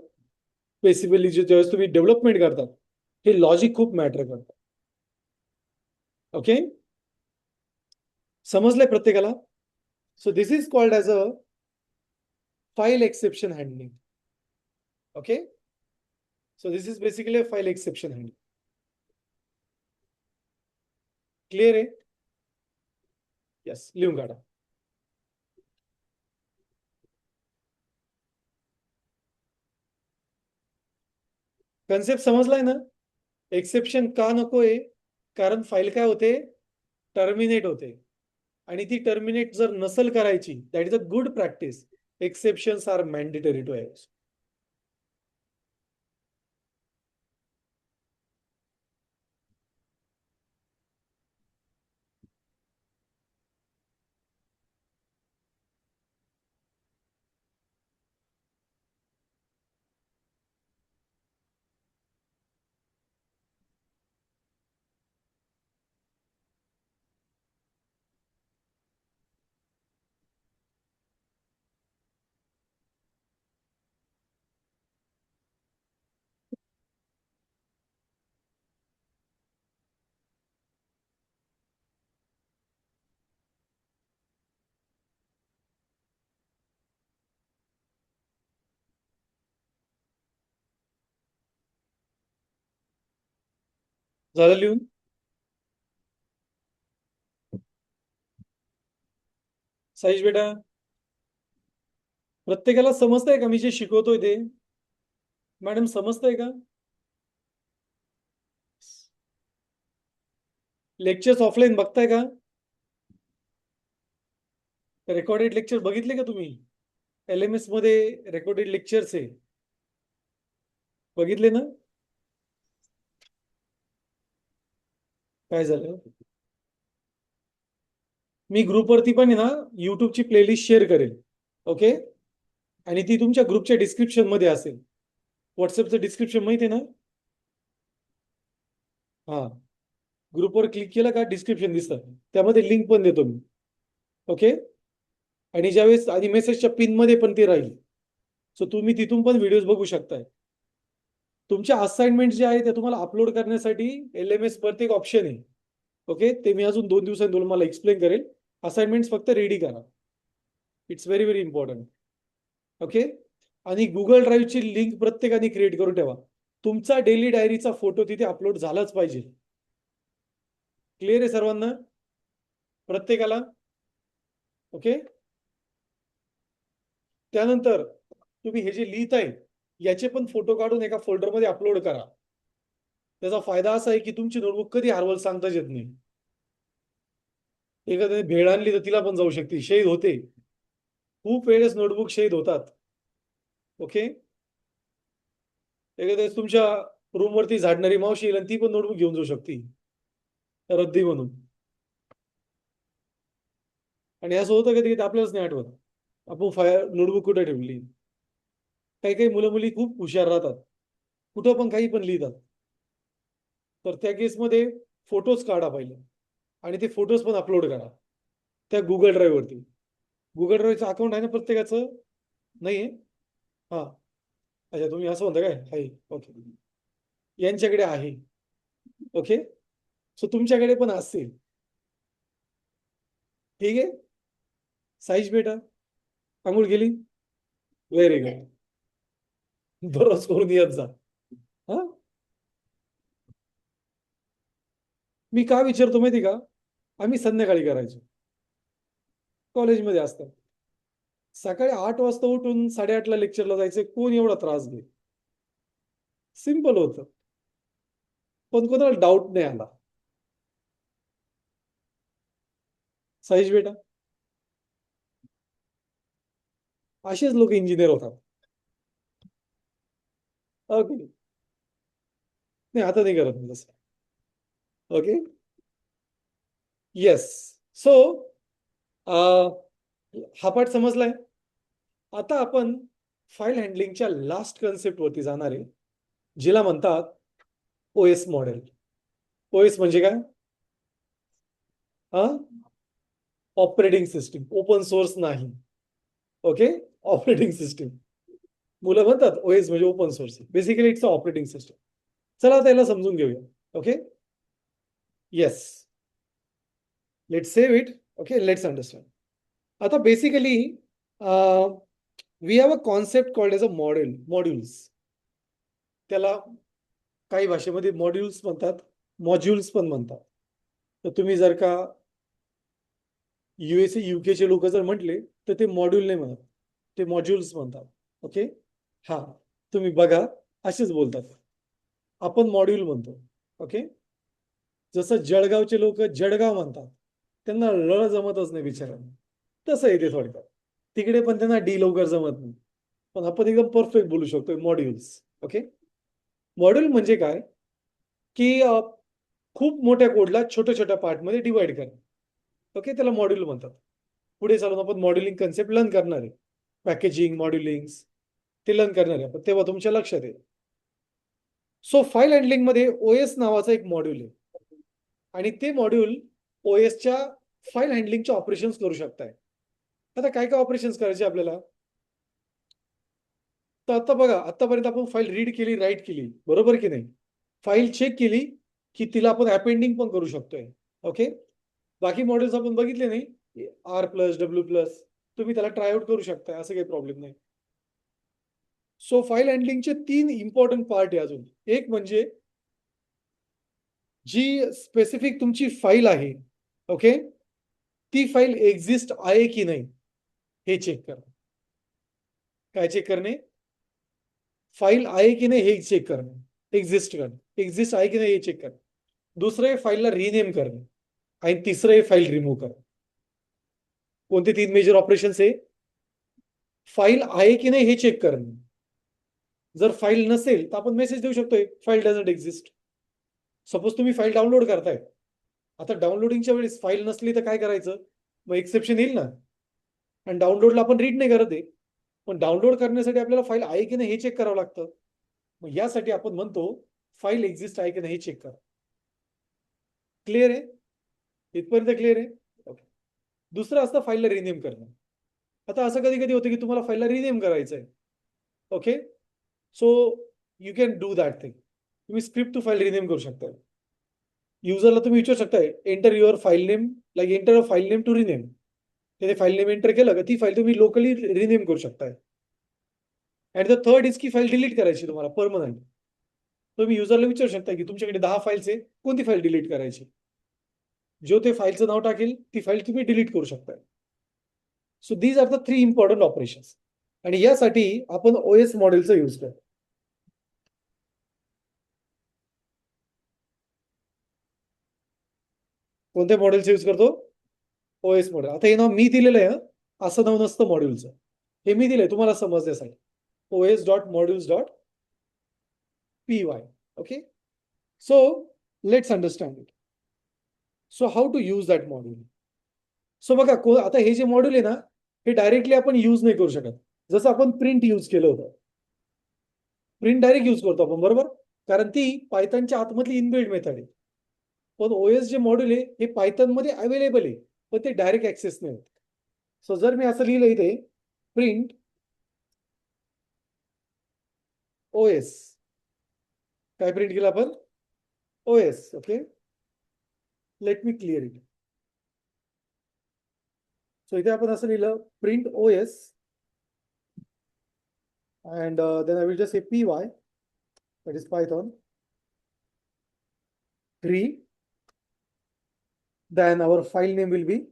basically ज्यावेळेस तुम्ही development करतात हे logic खूप matter करतात. Okay, समजलंय प्रत्येकाला? So this is called as a file exception handling. Okay, so this is basically file exception handling. Clear आहे? Yes, लिहून काढा. कन्सेप्ट समजलाय ना? एक्सेप्शन का नकोय? कारण फाईल काय होते? टर्मिनेट होते. आणि ती टर्मिनेट जर नसल करायची, that is a good practice. Exceptions are mandatory to use. झालं लिहून? साईश बेटा, प्रत्येकाला समजतंय का मी जे शिकवतोय ते? मॅडम समजतंय का? लेक्चर्स ऑफलाईन बघताय का? रेकॉर्डेड लेक्चर बघितले का तुम्ही? LMS मध्ये रेकॉर्डेड लेक्चर्स आहे, बघितले ना? काय झालं? मी ग्रुपवरती पण आहे ना युट्यूबची प्लेलिस्ट शेअर करेल. ओके, आणि ती तुमच्या ग्रुपच्या डिस्क्रिप्शन मध्ये असेल. व्हॉट्सअपचं डिस्क्रिप्शन माहिती आहे ना? हा, ग्रुपवर क्लिक केलं का डिस्क्रिप्शन दिसतं, त्यामध्ये लिंक पण देतो मी. ओके, आणि ज्यावेळेस आणि मेसेजच्या पिन मध्ये पण ते राहील, सो तुम्ही तिथून पण व्हिडिओज बघू शकताय. तुमच्या असाइनमेंट जे आहे ते तुम्हाला अपलोड करण्यासाठी LMS वरती एक ऑप्शन आहे. ओके, ते मी अजून 2 दिवसांनी तुम्हाला एक्सप्लेन करेल. असाइनमेंट्स फक्त रेडी करा, it's very very important. Okay, आणि गुगल ड्राईव्हची लिंक प्रत्येकाने क्रिएट करून ठेवा. तुमचा डेली डायरीचा फोटो तिथे अपलोड झालाच पाहिजे. क्लिअर आहे सर्वांना? प्रत्येकाला? ओके, त्यानंतर तुम्ही हे जे लिहित आहे याचे पण फोटो काढून एका फोल्डरमध्ये अपलोड करा. त्याचा फायदा असा आहे की तुमची नोटबुक कधी हरवल सांगताच येत नाही. एखाद्याने भेळ आणली तर तिला पण जाऊ शकते, शहीद होते. खूप वेळेस नोटबुक शहीद होतात. ओके, एखाद्या तुमच्या रूमवरती झाडणारी मावशी येईल आणि ती पण नोटबुक घेऊन जाऊ शकते. रद्दी म्हणून. आणि असं होतं कधी कधी आपल्यालाच नाही आठवत आपण नोटबुक कुठे ठेवली. काही काही मुलं मुली खूप हुशार राहतात, कुठं पण काही पण लिहितात. तर त्या केसमध्ये फोटोज काढा पहिले आणि ते फोटोज पण अपलोड करा त्या गुगल ड्राईव्ह वरती. गुगल ड्राईव्हचं अकाउंट आहे ना प्रत्येकाचं? नाहीये? हा, अच्छा, तुम्ही असं म्हणता काय? आहे, ओके. यांच्याकडे आहे, ओके. सो तुमच्याकडे पण असेल, ठीक आहे. साईज बेटा आंघोळ केली? Very good. दररोज करून येत जा. हा, मी का विचारतो माहिती का? आम्ही संध्याकाळी करायचो, कॉलेजमध्ये असतात. सकाळी 8 वाजता उठून 8:30ला लेक्चरला जायचं, कोण एवढा त्रास घे. सिंपल होतं, पण कोणाला डाऊट नाही आला. साईज बेटा, असेच लोक इंजिनियर होतात. ओके, नाही आता नाही करत मी तसं. Okay, yes. सो हा पाठ समजलाय. आता आपण फाईल हँडलिंगच्या लास्ट कन्सेप्ट वरती जाणार आहे, जिला म्हणतात ओएस मॉडेल. ओएस म्हणजे काय? हा, ऑपरेटिंग सिस्टीम, ओपन सोर्स नाही. Okay, operating system. मुलं म्हणतात ओएस म्हणजे open source, basically it's operating system. चला त्याला समजून घेऊया. Okay, yes, let's save it. Okay, let's understand. आता basically we have a concept called as a modules. त्याला काही भाषेमध्ये मॉड्यूल्स म्हणतात, मॉड्यूल्स पण म्हणतात. तर तुम्ही जर का USA UK चे लोक जर म्हटले तर ते मॉड्यूल नाही म्हणत, ते मॉड्यूल्स म्हणतात. ओके, हा, तुम्ही बघा असेच बोलतात, आपण मॉड्यूल म्हणतो. ओके, जसं जळगावचे लोक जळगाव म्हणतात, त्यांना ल जमतच नाही बिचारांना, तसं येते थोडक्यात. तिकडे पण त्यांना डी लवकर जमत नाही, पण आपण एकदम परफेक्ट बोलू शकतो मॉड्यूल्स. ओके, मॉड्यूल म्हणजे काय की खूप मोठ्या कोडला छोट्या छोट्या पार्टमध्ये डिवाइड करणं. ओके, त्याला मॉड्यूल म्हणतात. पुढे चालून आपण मॉड्युलिंग कन्सेप्ट लर्न करणार आहे, पॅकेजिंग मॉड्युलिंग ते लर्न करणार आहे आपण, तेव्हा तुमच्या लक्षात येईल. सो फाईल हँडलिंग मध्ये ओएस नावाचा एक मॉड्यूल आहे, आणि ते मॉड्यूल ओएसच्या फाईल हँडलिंगचे ऑपरेशन्स करू शकताय. आता काय काय ऑपरेशन्स करायचे आपल्याला? तर आता बघा, आतापर्यंत आपण फाईल रीड केली, राईट केली, बरोबर की नाही? फाईल चेक केली की तिला आपण अपेंडिंग पण करू शकतोय. ओके, बाकी मॉडेल्स आपण बघितले नाही, R+W+, तुम्ही त्याला ट्राय आउट करू शकता, असं काही प्रॉब्लेम नाही. सो फाईल हँडलिंगचे 3 इम्पॉर्टंट पार्ट आहे अजून. एक म्हणजे जी स्पेसिफिक तुमची फाईल आहे, ओके, ती फाईल एक्झिस्ट आहे की नाही हे चेक करा. काय चेक करणे? फाईल आहे की नाही हे चेक करणे, एक्झिस्ट करणे, एक्झिस्ट आहे की नाही हे चेक करणे. दुसरं आहे फाईलला रिनेम करणे, आणि तिसरं आहे फाईल रिमूव्ह करणे. कोणते 3 मेजर ऑपरेशन्स आहे? फाईल आहे की नाही हे चेक करणे. जर फाईल नसेल तर आपण मेसेज देऊ शकतोय, फाईल डझंट एक्झिस्ट. सपोज तुम्ही फाईल डाउनलोड करताय, आता डाउनलोडिंगच्या वेळेस फाईल नसली तर काय करायचं? मग एक्सेप्शन येईल ना, आणि डाउनलोडला आपण रीड नाही करत आहे, पण डाउनलोड करण्यासाठी आपल्याला फाईल आहे की नाही हे चेक करावं लागतं. मग यासाठी आपण म्हणतो फाईल एक्झिस्ट आहे की नाही हे चेक करा. क्लिअर आहे? इथपर्यंत क्लिअर आहे? ओके. दुसरं असतं फाईलला रिनेम करणं. आता असं कधी कधी होतं की तुम्हाला फाईलला रिनेम करायचं आहे. Okay, so you can do that thing. तुम्ही स्क्रिप्ट टू फाईल रिनेम करू शकता. युजरला तुम्ही विचारू शकताय, enter your file name, like enter a file name to rename. त्याने फाईल नेम एंटर केलं का ती फाईल तुम्ही लोकली रिनेम करू शकताय. अँड द थर्ड इज की फाईल डिलीट करायची तुम्हाला परमनंट. तुम्ही युजरला विचारू शकता की तुमच्याकडे 10 फाईल्स आहे, कोणती फाईल डिलीट करायची? जो ते फाईलचं नाव टाकेल ती फाईल तुम्ही डिलीट करू शकताय. So these are the 3 important operations, आणि यासाठी आपण ओएस मॉडेलचा यूज करतो. कोणत्या मॉडेलचा यूज करतो? OS model. आता हे नाव मी दिलेलं आहे, असं नाव नसतं मॉड्यूलचं, हे मी दिलंय तुम्हाला समजण्यासाठी. os.modules.py. Okay, so let's understand it. So how to use that module. So बघा आता हे जे मॉड्यूल आहे ना, हे डायरेक्टली आपण यूज नाही करू शकत. जसं आपण प्रिंट यूज केलं होतं, प्रिंट डायरेक्ट यूज करतो आपण, बरोबर, कारण ती पायथनच्या आतमधली इनबिल्ड मेथड आहे. पण ओएस जे मॉड्यूल आहे हे पायथन मध्ये अवेलेबल आहे, पण ते डायरेक्ट ऍक्सेस नाही होत. सो जर मी असं लिहिलं इथे प्रिंट ओएस, काय प्रिंट केलं आपण? OS. Okay, let me clear it. So इथे आपण असं लिहिलं print OS and then I will just say py, that is Python 3, then our file name will be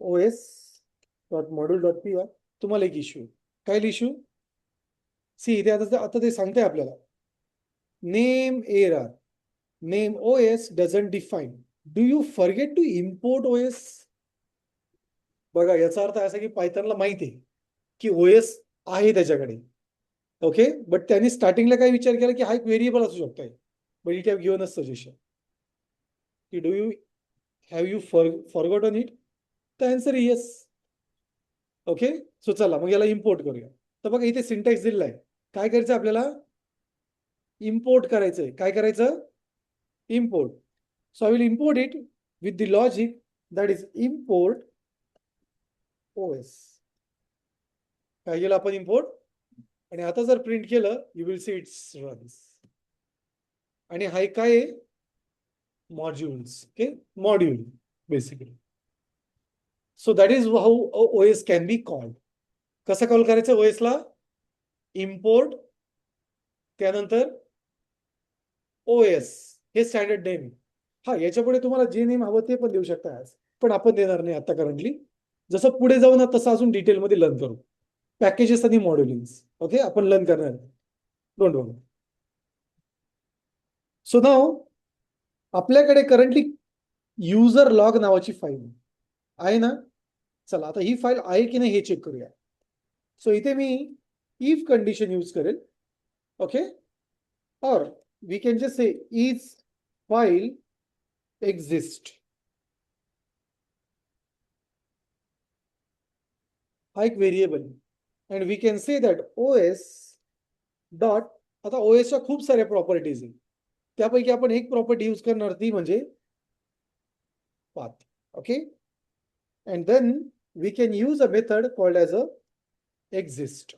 os.module.py. तुम्हाला एक इश्यू, काय इश्यू? सी इथे आता ते सांगते आपल्याला name error, name OS doesn't define. Do you forget to import OS? बघा याचा अर्थ असा की पायथनला माहिती आहे की OS आहे त्याच्याकडे. ओके, बट त्यांनी स्टार्टिंगला काय विचार केला की हा एक व्हेरिएबल असू शकतो, but it have given us suggestion की do you have you forgotten it? The answer yes. Okay, so चला मग याला इम्पोर्ट करूया. तर बघा इथे सिंटॅक्स दिलेला आहे, काय करायचं आपल्याला? इम्पोर्ट करायचंय. काय करायचं? Import. So I will import it with the logic that is import OS. काय केलं आपण? इम्पोर्ट. आणि आता जर प्रिंट केलं you will see it's runs. आणि हा काय आहे? Modules. Okay, module basically. So that is how OS can be called. कसं कॉल करायचं OS ला? इम्पोर्ट, त्यानंतर OS, हे स्टँडर्ड नेम. हा, याच्यापुढे तुम्हाला जे नेम हवं ते पण देऊ शकता आज, पण आपण देणार नाही आता करंटली. जसं पुढे जाऊ ना तसं अजून डिटेलमध्ये लर्न करू. पॅकेजेस आणि मॉड्युलिंग्स ओके आपण लर्न करणार, डोंट वरी. सो नाव आपल्याकडे करंटली युजर लॉग नावाची फाईल आहे ना. चला आता ही फाईल आहे की नाही हे चेक करूया. सो इथे मी इफ कंडिशन यूज करेल. ओके, और we can just say is file exist. हा एक variable and we can say that OS dot. आता OSच्या खूप साऱ्या प्रॉपर्टीज आहेत, त्यापैकी आपण एक प्रॉपर्टी यूज करणार ती म्हणजे path. Okay, and then we can use a method called as a exist.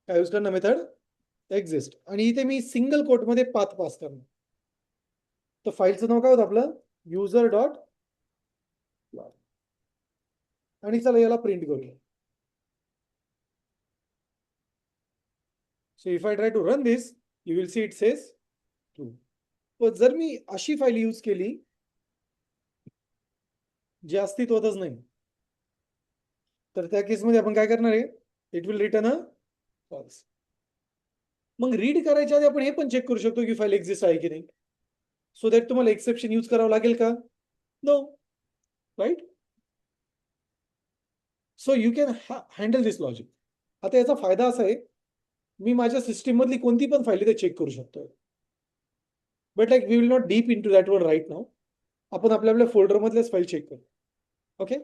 काय यूज करणार? Method exist. आणि इथे मी सिंगल कोट मध्ये पाथ पास करणार. तर फाईलचं नाव काय होतं आपलं? User dot log. आणि चला याला प्रिंट करूया. So if I try to run this you will see it says true. पण जर मी अशी फाईल यूज केली जी अस्तित्वातच नाही, तर त्या केसमध्ये आपण काय करणार आहे? It will return a false. मग रीड करायच्या आधी आपण हे पण चेक करू शकतो की फाईल एक्झिस्ट आहे की नाही. सो दॅट तुम्हाला एक्सेप्शन यूज करावं लागेल का? No, right. So you can handle this logic. आता याचा फायदा असा आहे, मी माझ्या सिस्टीम मधली कोणती पण फाईल इथे चेक करू शकतो. But like we will not deep into that one right now. आपण आपल्या फोल्डर मधल्याच फाईल चेक करू. ओके,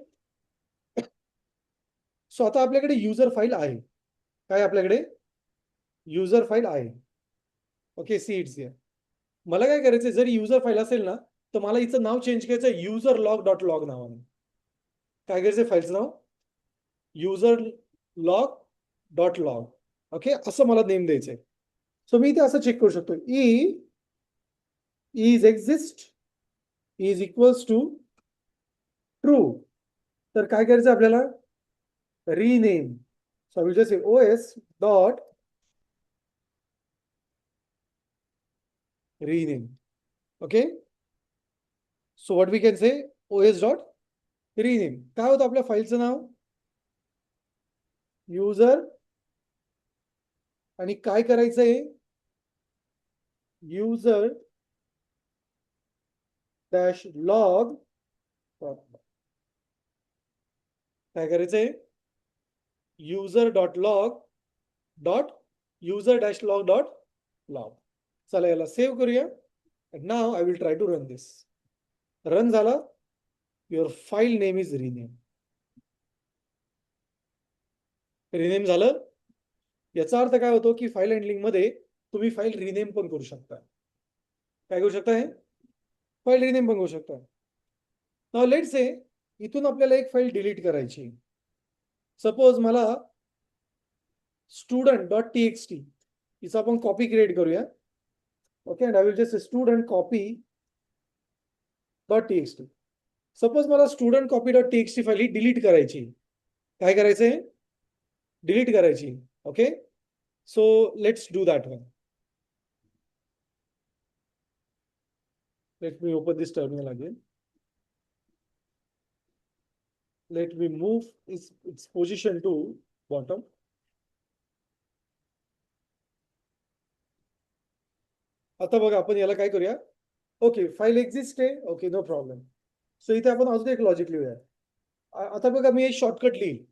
सो आता आपल्याकडे युजर फाईल आहे. काय आपल्याकडे? युजर फाईल आहे. Okay, see it's here. मला काय करायचं? जर युजर फाईल असेल ना तर मला हिचं नाव चेंज करायचं युजर लॉग डॉट लॉग नावाने. काय करायचं फाईलचं नाव? User log dot log. Okay, असं मला नेम द्यायचंय. सो मी इथे असं चेक करू शकतो, is exist is equals to true. तर काय करायचं आपल्याला? Rename. So will just say OS dot rename. Okay, so what we can say? OS dot rename. काय होतं आपल्या फाईलचं नाव? युजर. आणि काय करायचंय? User dash log. काय करायचंय? User dot log dot user dash log dot log. चला याला सेव्ह करूया. And now I will try to run this. Run झाला. Your file name is rename. Rename झालं. याचा अर्थ काय होतो की फाईल हँडलिंग मध्ये तुम्ही फाईल रिनेम पण करू शकता. काय करू शकता? फाईल रिनेम पण करू शकता. नाव लेट्स से इथून आपल्याला एक फाईल डिलीट करायची. सपोज मला student.txt हिचा आपण कॉपी क्रिएट करूया. Okay, and I will just student copy .txt. Suppose मला स्टुडंट कॉपी .txt फाईल ही डिलीट करायची. काय करायचंय? डिलीट करायची. Okay, so let's do that one. Let me open this terminal again. Let me move its position to bottom. आता बघा आपण याला काय करूया. ओके, फाईल एक्झिस्ट आहे. Okay, no problem. सो इथे आपण अजून एक लॉजिक लिहूया. आता बघा मी एक शॉर्टकट लिहिल.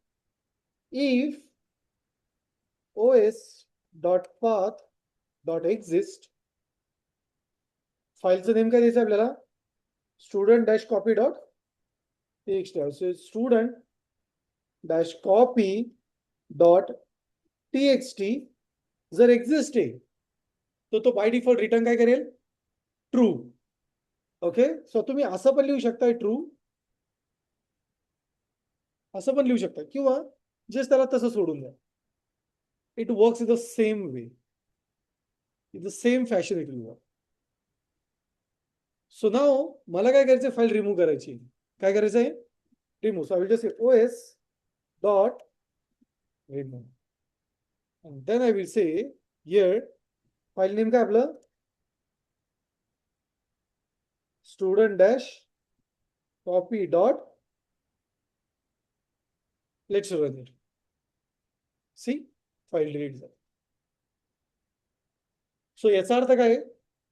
इफ os.path.exist फाईलचं नेम काय द्यायचं आपल्याला? student-copy.txt. student-copy.txt जर एक्झिस्ट आहे तर तो बाय डिफॉल्ट रिटर्न काय करेल? ट्रू. ओके, सो तुम्ही असं पण लिहू शकता ट्रू, असं पण लिहू शकता, किंवा जस्ट त्याला तसं सोडून द्या. It works in the same way, in the same fashion it will work. So now मला काय करायचं? फाईल रिमूव्ह करायची. काय करायचं आहे? Remove. So I will just say os.remove and then I will say here file name काय आपलं? student-copy. Let's run it. See, file delete झाली. सो याचा अर्थ काय?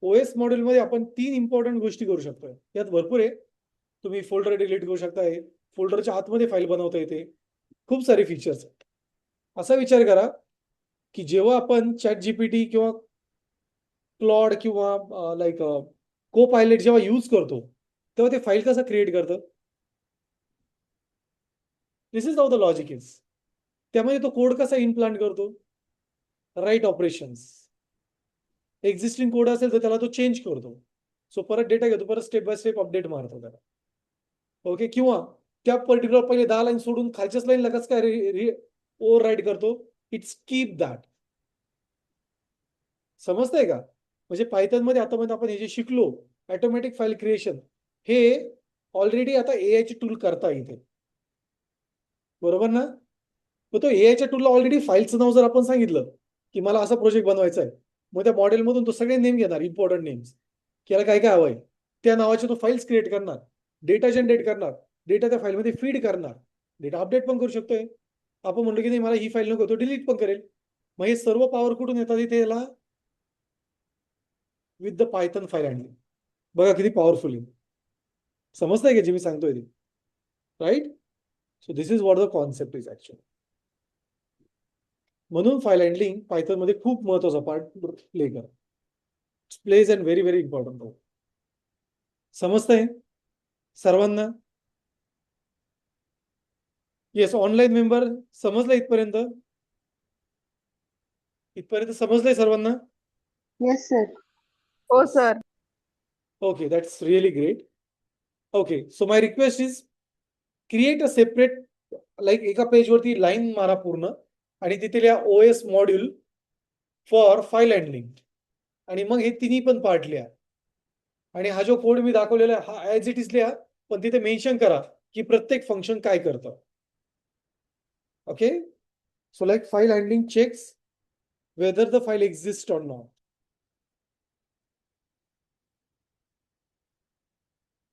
ओएस मॉड्यूल मध्ये आपण 3 इम्पॉर्टंट गोष्टी करू शकतो. यात भरपूर आहे. तुम्ही फोल्डर डिलीट करू शकताय, फोल्डरच्या आतमध्ये फाईल बनवता येते, खूप सारे फीचर्स आहेत. असा विचार करा की जेव्हा आपण चॅट जीपीटी किंवा क्लॉड किंवा लाईक को पायलट जेव्हा यूज करतो तेव्हा ते फाईल कसं क्रिएट करतं? This is how the logic is. त्यामध्ये तो कोड कसा इम्प्लांट करतो? Right operations. एक्झिस्टिंग कोड असेल तर त्याला तो चेंज करतो. सो परत डेटा घेतो, परत स्टेप बाय स्टेप अपडेट मारतो त्याला. ओके, किंवा त्या पर्टिक्युलर पहिले 10 लाईन सोडून खालच्याच लाईनला कसं काय ओव्हर राईट करतो? It skip that. समजतंय का? म्हणजे पायथन मध्ये आता आपण हे जे शिकलो ऑटोमॅटिक फाईल क्रिएशन, हे ऑलरेडी आता एआयचे टूल करता इथे, बरोबर ना? मग तो एआयच्या टूलला ऑलरेडी फाईलचं नाव जर आपण सांगितलं की मला असा प्रोजेक्ट बनवायचा आहे, मग त्या मॉडेलमधून तो सगळे नेम घेणार, इम्पॉर्टंट नेम्स, की याला काय काय हवंय त्या नावाचे तो फाईल्स क्रिएट करणार, डेटा जनरेट करणार, डेटा त्या फाईलमध्ये फीड करणार, डेटा अपडेट पण करू शकतोय. आपण म्हणलो की नाही मला ही फाईल नको, तो डिलीट पण करेल. मग हे सर्व पॉवर कुठून येतात इथे? याला with the Python file handling. बघा किती पॉवरफुल आहे. समजतंय का जे मी सांगतोय ते? Right. So this is what the concept is actually. म्हणून फाईल हँडलिंग पायथन मध्ये खूप महत्वाचा पार्ट प्ले कर, plays and very very important role. समजतंय सर्वांना? येस, ऑनलाईन मेंबर समजलं इथपर्यंत? इथपर्यंत समजलंय सर्वांना? Yes, sir. हो sir. Okay, that's really great. Okay, so my request is create a separate, like एका पेज वरती लाईन मारा पूर्ण आणि तिथे लिहा OS module for file handling, आणि मग हे तिन्ही पण पार्ट लिहा. आणि हा जो कोड मी दाखवलेला आहे हा ऍज इट इज लिहा, पण तिथे मेन्शन करा की प्रत्येक फंक्शन काय करतं. Okay, so like file handling checks whether the file exists or not.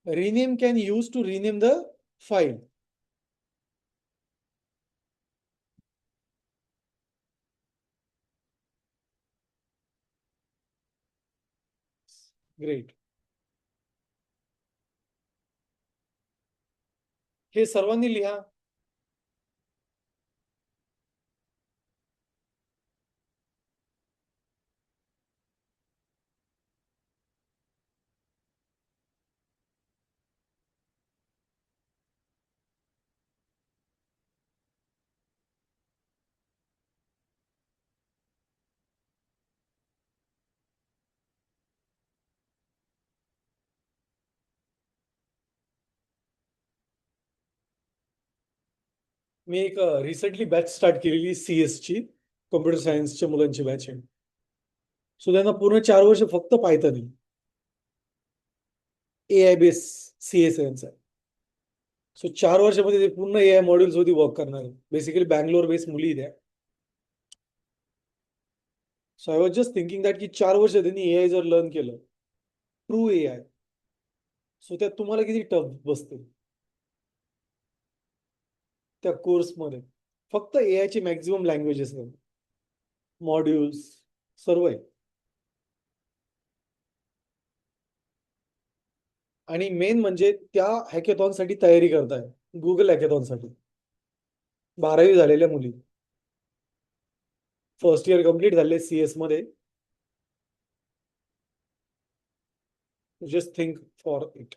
Rename can use to rename the file. Great. हे सर्वांनी लिहा. मी एक रिसेंटली बॅच स्टार्ट केलेली CS ची, कॉम्प्युटर सायन्सच्या मुलांची बॅच आहे. सो त्यांना पूर्ण 4 वर्ष फक्त पायथन AI बेस CS यांचा. सो 4 वर्षामध्ये ते पूर्ण AI मॉड्यूल्स होती वर्क करणार. बेसिकली बँगलोर बेस मुली आहे त्या. So I was just thinking that की 4 वर्ष त्यांनी AI जर लर्न केलं, ट्रू AI, सो त्यात तुम्हाला किती टफ बसते त्या कोर्समध्ये. फक्त AI ची मॅक्झिमम लँग्वेजेस मॉड्यूल्स सर्व आहे. आणि मेन म्हणजे त्या हॅकेथॉनसाठी तयारी करताय, गुगल हॅकेथॉनसाठी. 12वी झालेल्या मुली, फर्स्ट इयर कम्प्लीट झाले CS मध्ये. Just think for it.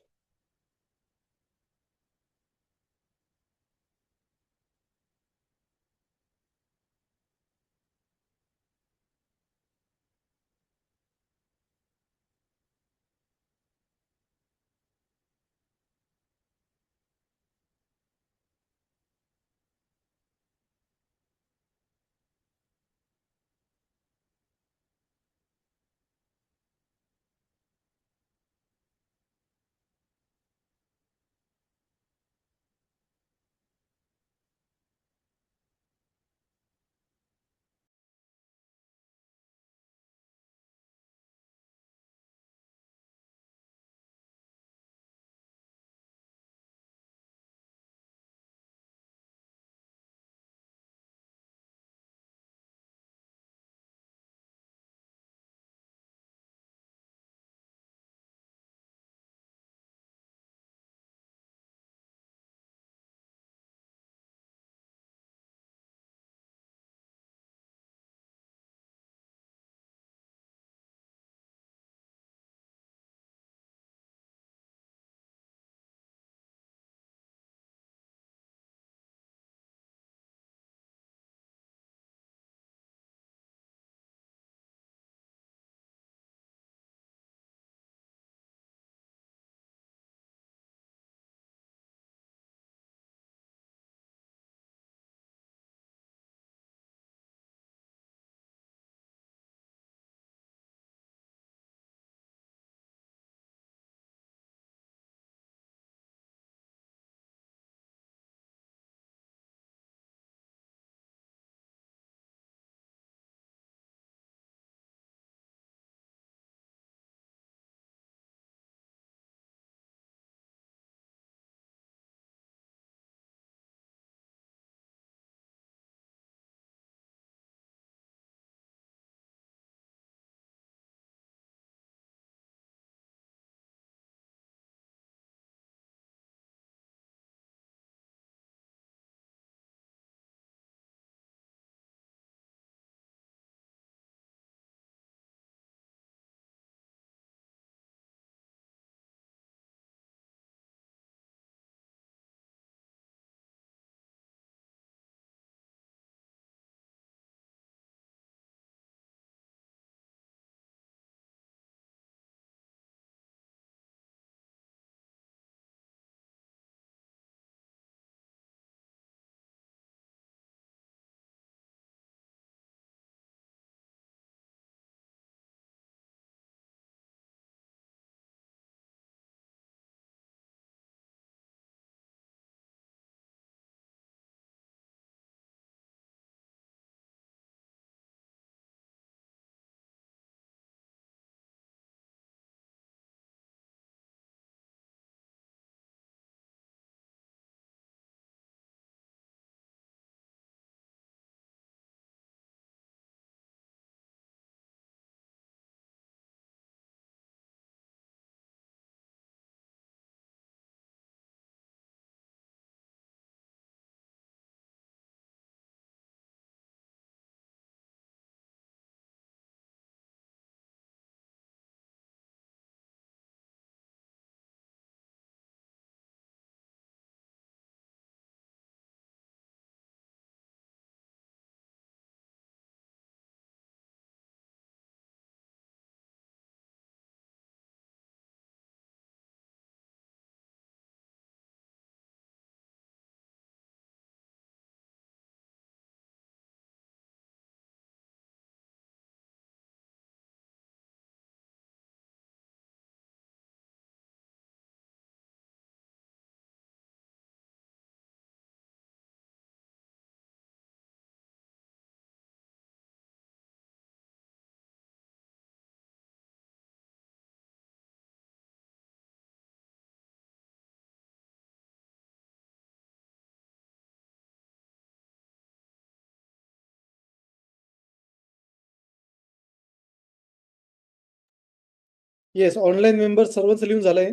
Yes, online member सर्वांचं लिहून झालंय.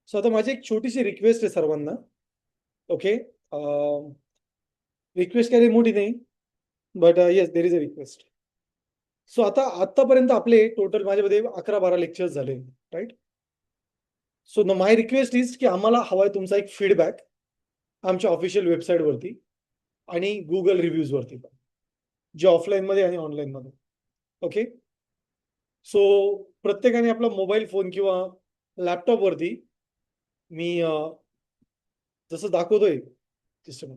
सो आता माझी एक छोटीशी रिक्वेस्ट आहे सर्वांना. ओके, रिक्वेस्ट काही मोठी नाही, but yes there is a request. So आतापर्यंत आपले टोटल माझ्यामध्ये 11-12 लेक्चर्स झाले, right? So my request is की आम्हाला हवाय तुमचा एक फीडबॅक आमच्या ऑफिशियल वेबसाईटवरती आणि गुगल रिव्ह्यूजवरती पण, जे ऑफलाईनमध्ये आणि ऑनलाईनमध्ये. ओके, सो प्रत्येकाने आपला मोबाईल फोन किंवा लॅपटॉपवरती मी जसं दाखवतोय सिस्टम.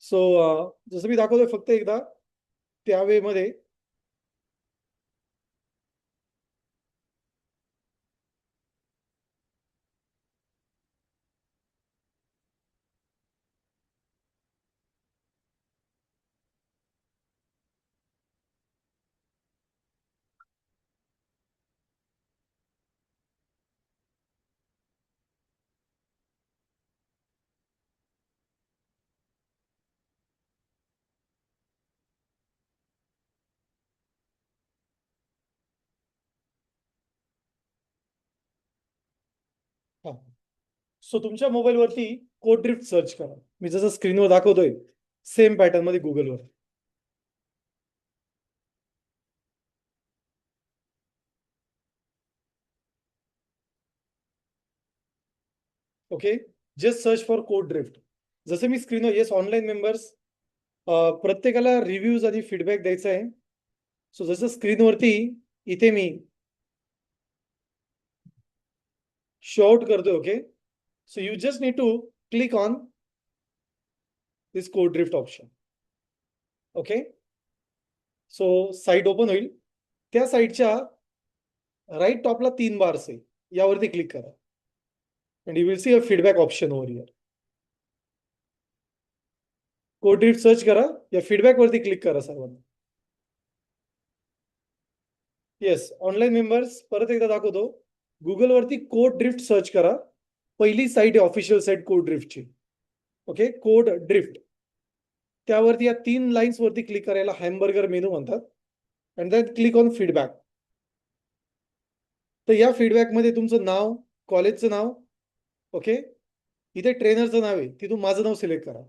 सो जसं मी दाखवतोय फक्त एकदा त्या वेमध्ये. हा, सो तुमच्या मोबाईलवरती कोड ड्रिफ्ट सर्च करा. मी जसं स्क्रीनवर दाखवतोय सेम पॅटर्न मध्ये गुगलवर. Okay, just search for Code Drift. जसं मी स्क्रीनवर, येस ऑनलाईन मेंबर्स प्रत्येकाला रिव्ह्यूज आणि फीडबॅक द्यायचा आहे. सो जसं स्क्रीनवरती इथे मी शो आउट करतोय. Okay, so you just need to click on this Code Drift option. Okay, so site open होईल. त्या साईटच्या राईट टॉपला 3 बार्स आहे, यावरती क्लिक करा and you will see a feedback option over here. Code drift search करा, या feedback वरती click करा सर्वांना. येस ऑनलाईन मेंबर्स परत एकदा दाखवतो. गुगल वरती कोड ड्रिफ्ट सर्च करा. पहिली साईट आहे ऑफिशियल साईट कोड ड्रिफ्टची. Okay, code drift. त्यावरती या 3 लाईन्स वरती क्लिक करायला हॅमबर्गर मेनू म्हणतात. And then click on feedback. तर या फीडबॅक मध्ये तुमचं नाव, कॉलेजचं नाव, ओके, इथे ट्रेनरचं नाव आहे, तिथून माझं नाव सिलेक्ट करा.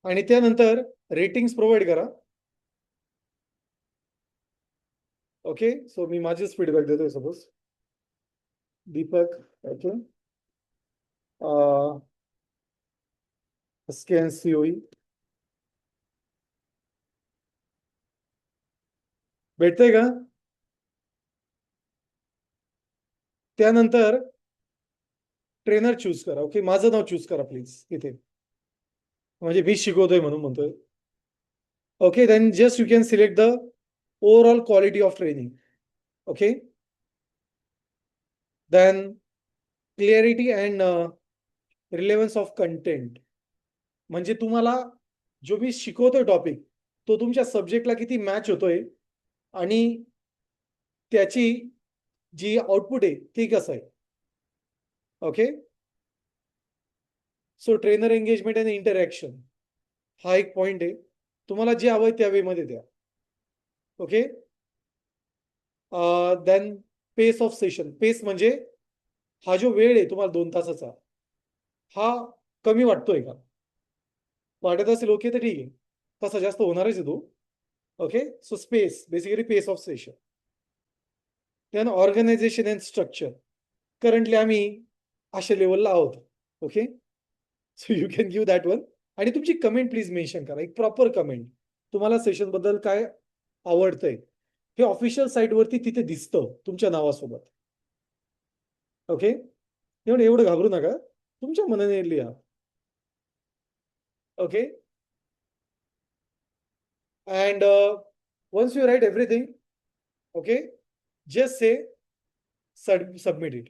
आणि त्यानंतर रेटिंग्स प्रोव्हाइड करा. ओके, सो मी माझेच फीडबॅक देतोय. Suppose Deepak, okay, scan COE भेटतंय का? त्यानंतर ट्रेनर चूज करा. ओके, माझं नाव चूज करा प्लीज इथे, म्हणजे मी शिकवतोय म्हणून म्हणतोय. Okay, then just you can select the overall quality of training. Okay, then clarity and relevance of content. म्हणजे तुम्हाला जो मी शिकवतोय टॉपिक तो तुमच्या सब्जेक्टला किती मॅच होतोय आणि त्याची जी आउटपुट आहे ती कसं आहे. ओके, सो ट्रेनर एंगेजमेंट आणि इंटरॅक्शन हा एक पॉइंट आहे. तुम्हाला जे हवंय त्या वेमध्ये द्या. Okay, then pace of session. Pace म्हणजे हा जो वेळ आहे तुम्हाला 2 तासाचा, हा कमी वाटतोय का? वाटत असेल ओके तर ठीक आहे, तसा जास्त होणारच आहे तो. Okay, so space basically pace of session. त्यानं ऑर्गनायझेशन अँड स्ट्रक्चर. करंटली आम्ही अशा लेवलला आहोत. Okay, so you can give that one. आणि तुमची कमेंट प्लीज मेन्शन करा, एक प्रॉपर कमेंट. तुम्हाला सेशन बद्दल काय आवडतंय हे ऑफिशियल साईट वरती तिथे दिसतं तुमच्या नावासोबत. ओके, एवढं घाबरू नका, तुमच्या मनाने लिहा. Okay, and once you write everything, okay, just say submit it.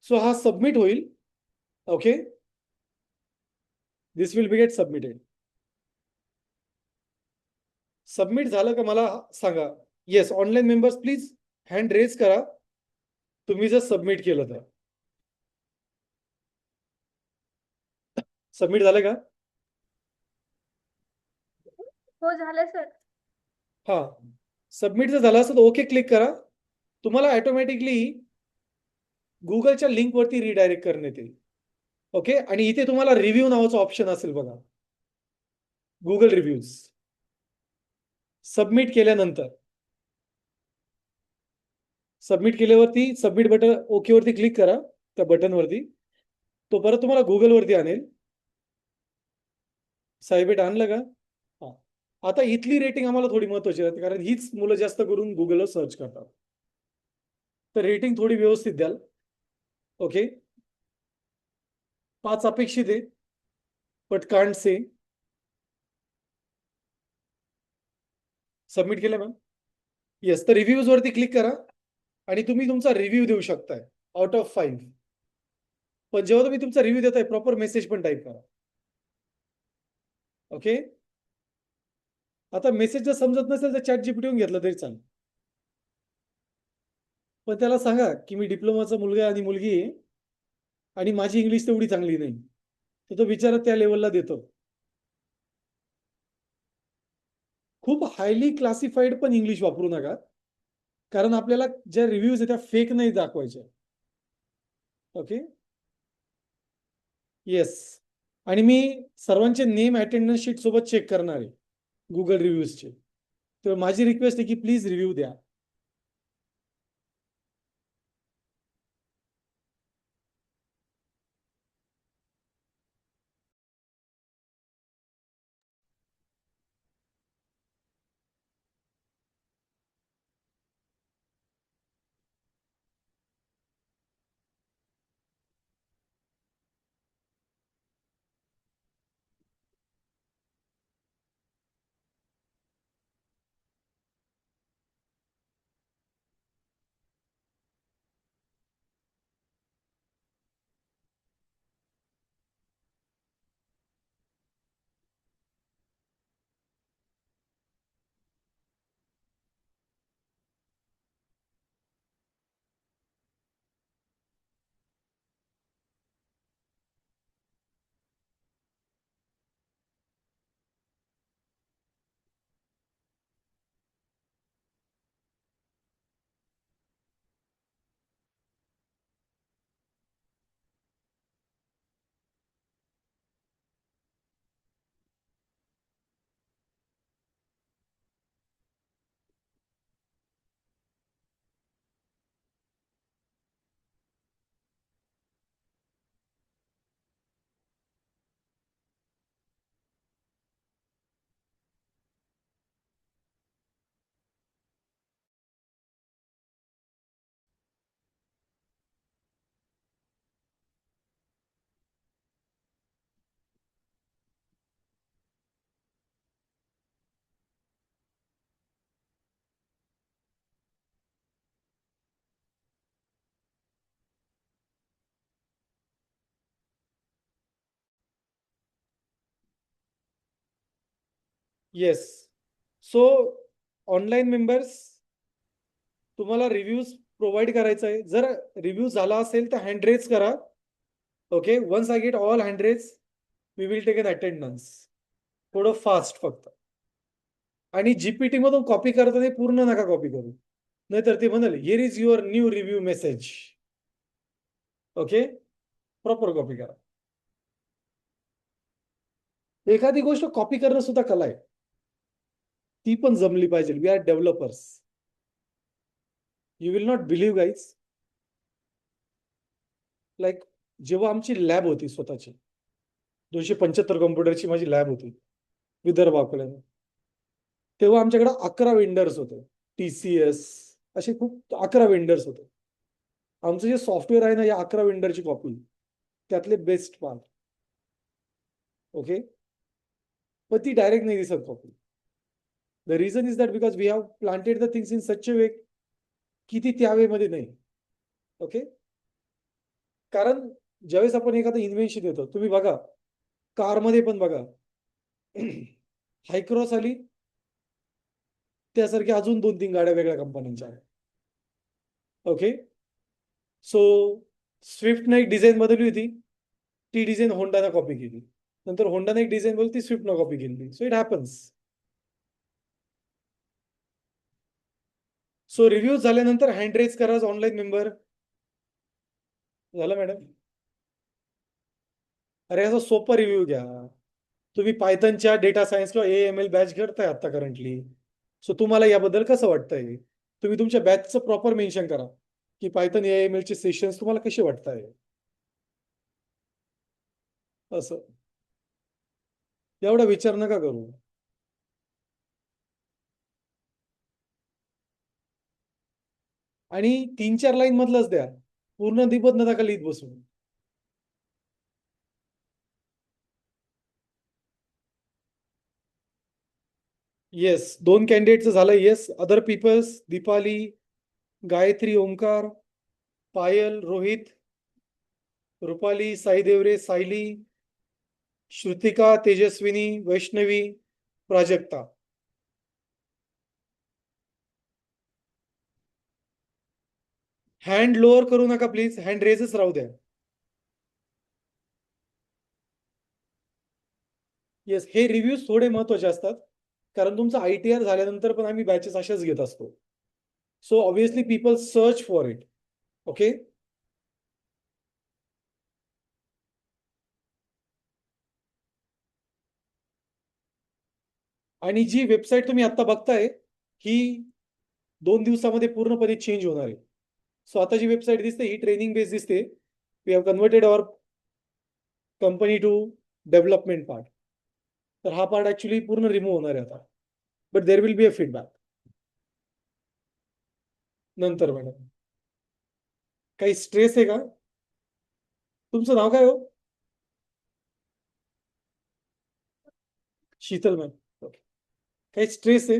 So हा सबमिट होईल. Okay, this will be get submitted. Submit झालं का मला सांगा. Yes, online members please hand raise करा तुम्ही जर सबमिट केलं तर. सबमिट झालं का? हो झालं सर. हा, सबमिट जर झालं असेल तर ओके क्लिक करा. तुम्हाला ऑटोमॅटिकली गुगलच्या लिंक वरती रिडायरेक्ट करण्यात येईल. ओके, आणि इथे तुम्हाला रिव्ह्यू नावाचं ऑप्शन असेल बघा, गुगल रिव्ह्यूज. सबमिट केल्यानंतर, सबमिट केल्यावरती सबमिट बटन ओके वरती क्लिक करा त्या बटनवरती. तो परत तुम्हाला गुगल वरती आणेल. साहेबेट आणलं का? हा, आता इथली रेटिंग आम्हाला थोडी महत्वाची राहते कारण हीच मुलं जास्त करून गुगलवर सर्च करतात. तर रेटिंग थोडी व्यवस्थित द्याल. ओके, 5 अपेक्षित आहे, बट कांट से. सबमिट केलं मॅम. येस, तर रिव्ह्यूज वरती क्लिक करा आणि तुम्ही तुमचा रिव्ह्यू देऊ शकताय आउट ऑफ 5. पण जेव्हा तुम्ही तुमचा रिव्ह्यू देताय प्रॉपर मेसेज पण टाईप करा. ओके, आता मेसेज जर समजत नसेल तर चॅट जीपीटीहून घेतलं तरी चालेल. पण त्याला सांगा की मी डिप्लोमाचा मुलगा आणि मुलगी आहे आणि माझी इंग्लिश तेवढी चांगली नाही, तर तो बिचारा त्या लेवलला देतो. खूप हायली क्लासिफाईड पण इंग्लिश वापरू नका, कारण आपल्याला ज्या रिव्ह्यूज आहेत त्या फेक नाही दाखवायच्या. ओके, येस, आणि मी सर्वांचे नेम अटेंडन्स शीट सोबत चेक करणार आहे गुगल रिव्ह्यूजचे. तर माझी रिक्वेस्ट आहे की प्लीज रिव्ह्यू द्या. येस, सो ऑनलाईन मेंबर्स तुम्हाला रिव्ह्यूज प्रोव्हाइड करायचा आहे. जर रिव्ह्यू झाला असेल तर हँड रेज करा. Okay, once I get all hand raise we will take an attendance. थोडं फास्ट फक्त. आणि जीपीटी मधून कॉपी करताना पूर्ण नका कॉपी करू, नाहीतर ते म्हणाल here is your new review message. Okay, proper copy करा. एखादी गोष्ट कॉपी करणं सुद्धा कला आहे, ती पण जमली पाहिजे. We are developers. You will not believe guys, like जेव्हा आमची लॅब होती स्वतःची 275 कॉम्प्युटरची माझी लॅब होती विदर्भ अकोल्याला, तेव्हा आमच्याकडे 11 वेंडर्स होते. TCS असे खूप 11 वेंडर्स होते. आमचं जे सॉफ्टवेअर आहे ना, या 11 वेंडरची कॉपी, त्यातले बेस्ट पार्ट. ओके, पण ती डायरेक्ट नाही दिसत copy. The reason is that because we have planted the things in such a way की ती त्या वे मध्ये नाही. ओके, कारण ज्यावेळेस आपण एखादं इन्व्हेन्शन देतो, तुम्ही बघा कारमध्ये पण बघा हायक्रॉस आली, त्यासारख्या अजून 2-3 गाड्या वेगळ्या कंपन्यांच्या आहेत. ओके, सो स्विफ्टने एक डिझाईन बदलली होती, ती डिझाईन होंडाने कॉपी केली. नंतर होंडाने एक डिझाईन बदलली, ती स्विफ्टने कॉपी केली. So it happens. So review झाल्यानंतर हँड रेज करा ऑनलाईन मेंबर. झालं मॅडम? अरे याचा सोपा रिव्ह्यू घ्या. तुम्ही पायथनच्या डेटा सायन्स किंवा AML बॅच करताय आता करंटली. सो तुम्हाला याबद्दल कसं वाटतंय? तुम्ही तुमच्या बॅचचं प्रॉपर मेन्शन करा की पायथन AML चे सेशन्स तुम्हाला कसे वाटताय असं. एवढा विचार नका करू. आणि 3-4 लाईन मधलंच द्या, पूर्ण निबंध नका लिहित बसू. येस, 2 कॅन्डिडेटचं झालं. Yes, other peoples Deepali, Gayatri, Omkar, Payal, Rohit, Rupali, Sai Deore, Sayali, Shrutika, Tejaswini, Vaishnavi, Prajakta. Hand lower करू नका प्लीज, हँड रेजच राहू द्या. येस, हे रिव्ह्यूज थोडे महत्वाचे असतात, कारण तुमचा ITR झाल्यानंतर पण आम्ही बॅचेस अशाच घेत असतो. So obviously people search for it. Okay, आणि जी वेबसाईट तुम्ही आता बघताय ही 2 दिवसामध्ये पूर्णपणे चेंज होणार आहे. सो आता जी वेबसाईट दिसते ही ट्रेनिंग बेस दिसते. We have converted our company to development part. तर हा पार्ट ऍक्च्युली पूर्ण रिमूव्ह होणार आहे आता, but there will be a feedback नंतर. मॅडम काही स्ट्रेस आहे का? तुमचं नाव काय हो? शीतल मॅम. ओके, काही स्ट्रेस आहे?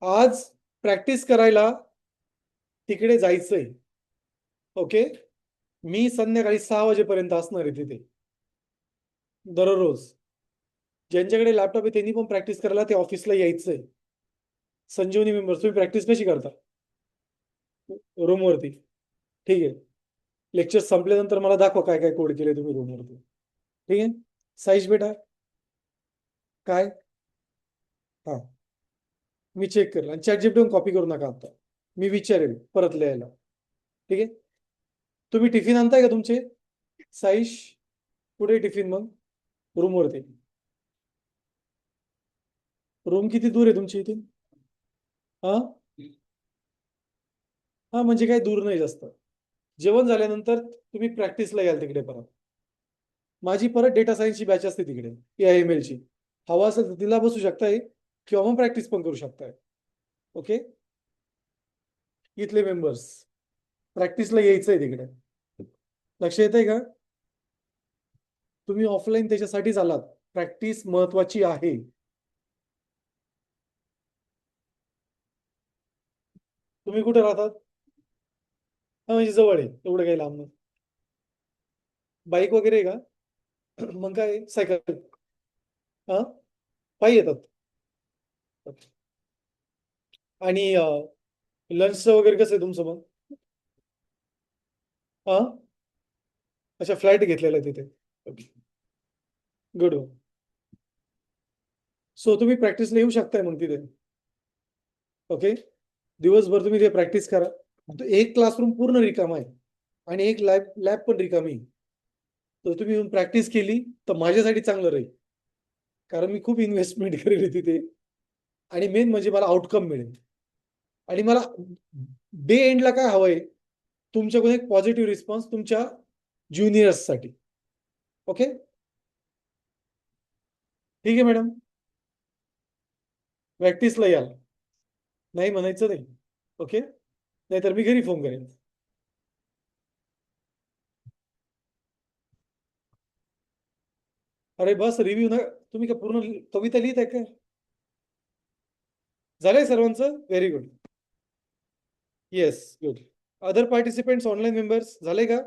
आज प्रॅक्टिस करायला तिकडे जायचंय. ओके, मी संध्याकाळी 6 वाजेपर्यंत असणार आहे तिथे दररोज. ज्यांच्याकडे लॅपटॉप आहे त्यांनी पण प्रॅक्टिस करायला ते ऑफिसला यायचंय. संजीवनी मेंबर्स, तुम्ही प्रॅक्टिस कशी करता? रूमवरती. ठीक आहे, लेक्चर संपल्यानंतर मला दाखवा काय काय कोड केले तुम्ही रूमवरती. ठीक आहे, साईज बेटा काय? हा, मी चेक करेल. आणि चॅट जीपीटी कॉपी करू नका आता, मी विचारेल परत लिहायला. ठीक आहे, तुम्ही टिफिन आणताय का तुमचे? साईश कुठे टिफिन मग? रूमवरती. रूम किती दूर आहे तुमची इथून? हा हा, म्हणजे काही दूर नाही जास्त. जेवण झाल्यानंतर तुम्ही प्रॅक्टिसला याल तिकडे परत. माझी परत डेटा सायन्सची बॅच असते तिकडे, AIML ची. हवा असेल तर तिला बसू शकताय किंवा मग प्रॅक्टिस पण करू शकताय. ओके, इथले मेंबर्स प्रॅक्टिसला यायचंय तिकडे. लक्ष येत आहे का? तुम्ही ऑफलाईन त्याच्यासाठीच आलात, प्रॅक्टिस महत्वाची आहे. तुम्ही कुठे राहतात? हा, म्हणजे जवळ आहे, एवढं काही लांब नाही. बाईक वगैरे आहे का? मग काय सायकल? हा, पायी येतात. आणि लंचचं वगैरे कसं आहे तुमचं मग? हा, अच्छा, फ्लाईट घेतलेला आहे तिथे. गुड. सो तुम्ही प्रॅक्टिसला येऊ शकताय मग तिथे. ओके, दिवसभर तुम्ही ते प्रॅक्टिस करा. एक क्लासरूम पूर्ण रिकामा आहे आणि एक लॅब लॅब पण रिकामी आहे. तर तुम्ही येऊन प्रॅक्टिस केली तर माझ्यासाठी चांगलं राहील, कारण मी खूप इन्व्हेस्टमेंट करेल तिथे. आणि मेन म्हणजे मला आउटकम मिळेल. आणि मला डे एंडला काय हवंय? तुमच्याकडून एक पॉझिटिव्ह रिस्पॉन्स तुमच्या ज्युनियर्ससाठी. ओके, ठीक आहे मॅडम, प्रॅक्टिसला याल, नाही म्हणायचं नाही. ओके, नाहीतर मी घरी फोन करेन. अरे बस रिव्ह्यू ना, तुम्ही का पूर्ण कविता लिहित आहे का? झालंय सर्वांचं? Very good. Yes, good. Other participants online members झाले का?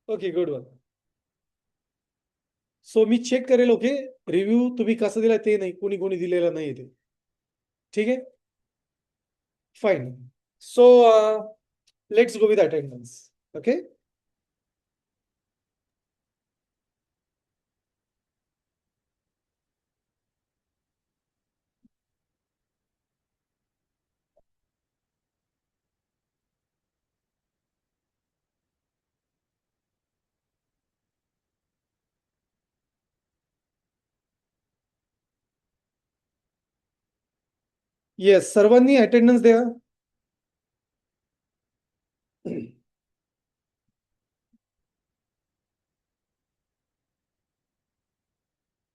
Okay, good one. सो मी चेक करेल. ओके, रिव्ह्यू तुम्ही कसं दिला ते नाही, कोणी कोणी दिलेला नाही ते. ठीक आहे, fine. So let's go with attendance. Okay, yes, सर्वांनी अटेंडन्स द्या.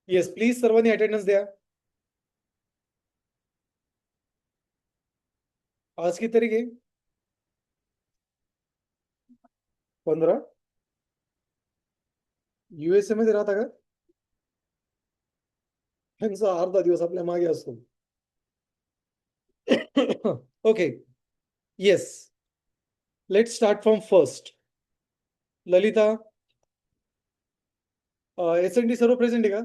येस, प्लीज सर्वांनी अटेंडन्स द्या. आज किती तारीख आहे? 15. USA मध्ये राहता का? त्यांचा अर्धा दिवस आपल्या मागे असतो. Okay, yes, let start from first. Lalita, SND सर्व प्रेझेंट आहे का?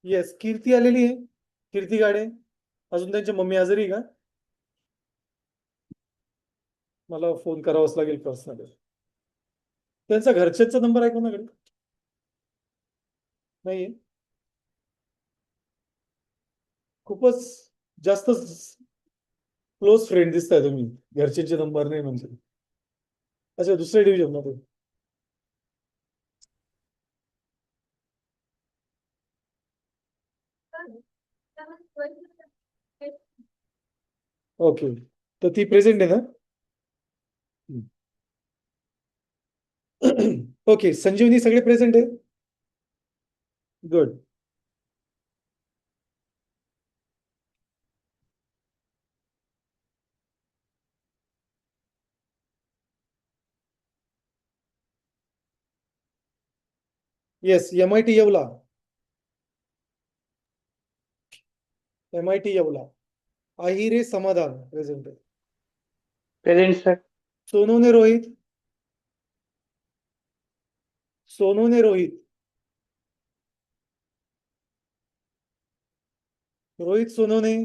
येस, कीर्ती आलेली आहे. कीर्ती गाडे. अजून त्यांची मम्मी आजारी आहे का? मला फोन करावाच लागेल पर्सनली. त्यांचा घरच्यांचा नंबर आहे कोणाकडे? नाहीये. खूपच जास्त क्लोज फ्रेंड दिसताय तुम्ही. घरच्यांचे नंबर नाही म्हणजे. अच्छा, दुसऱ्या डिव्हिजन मध्ये. ओके, तर ती प्रेझेंट आहे ना? ओके, संजीवनी सगळे प्रेझेंट आहे. Good. Yes, MIT Yeola. MIT Yeola. Ahire Samadhan present आहे. Present sir. Sonawane Rohit. Sonawane Rohit. Rohit Sonawane.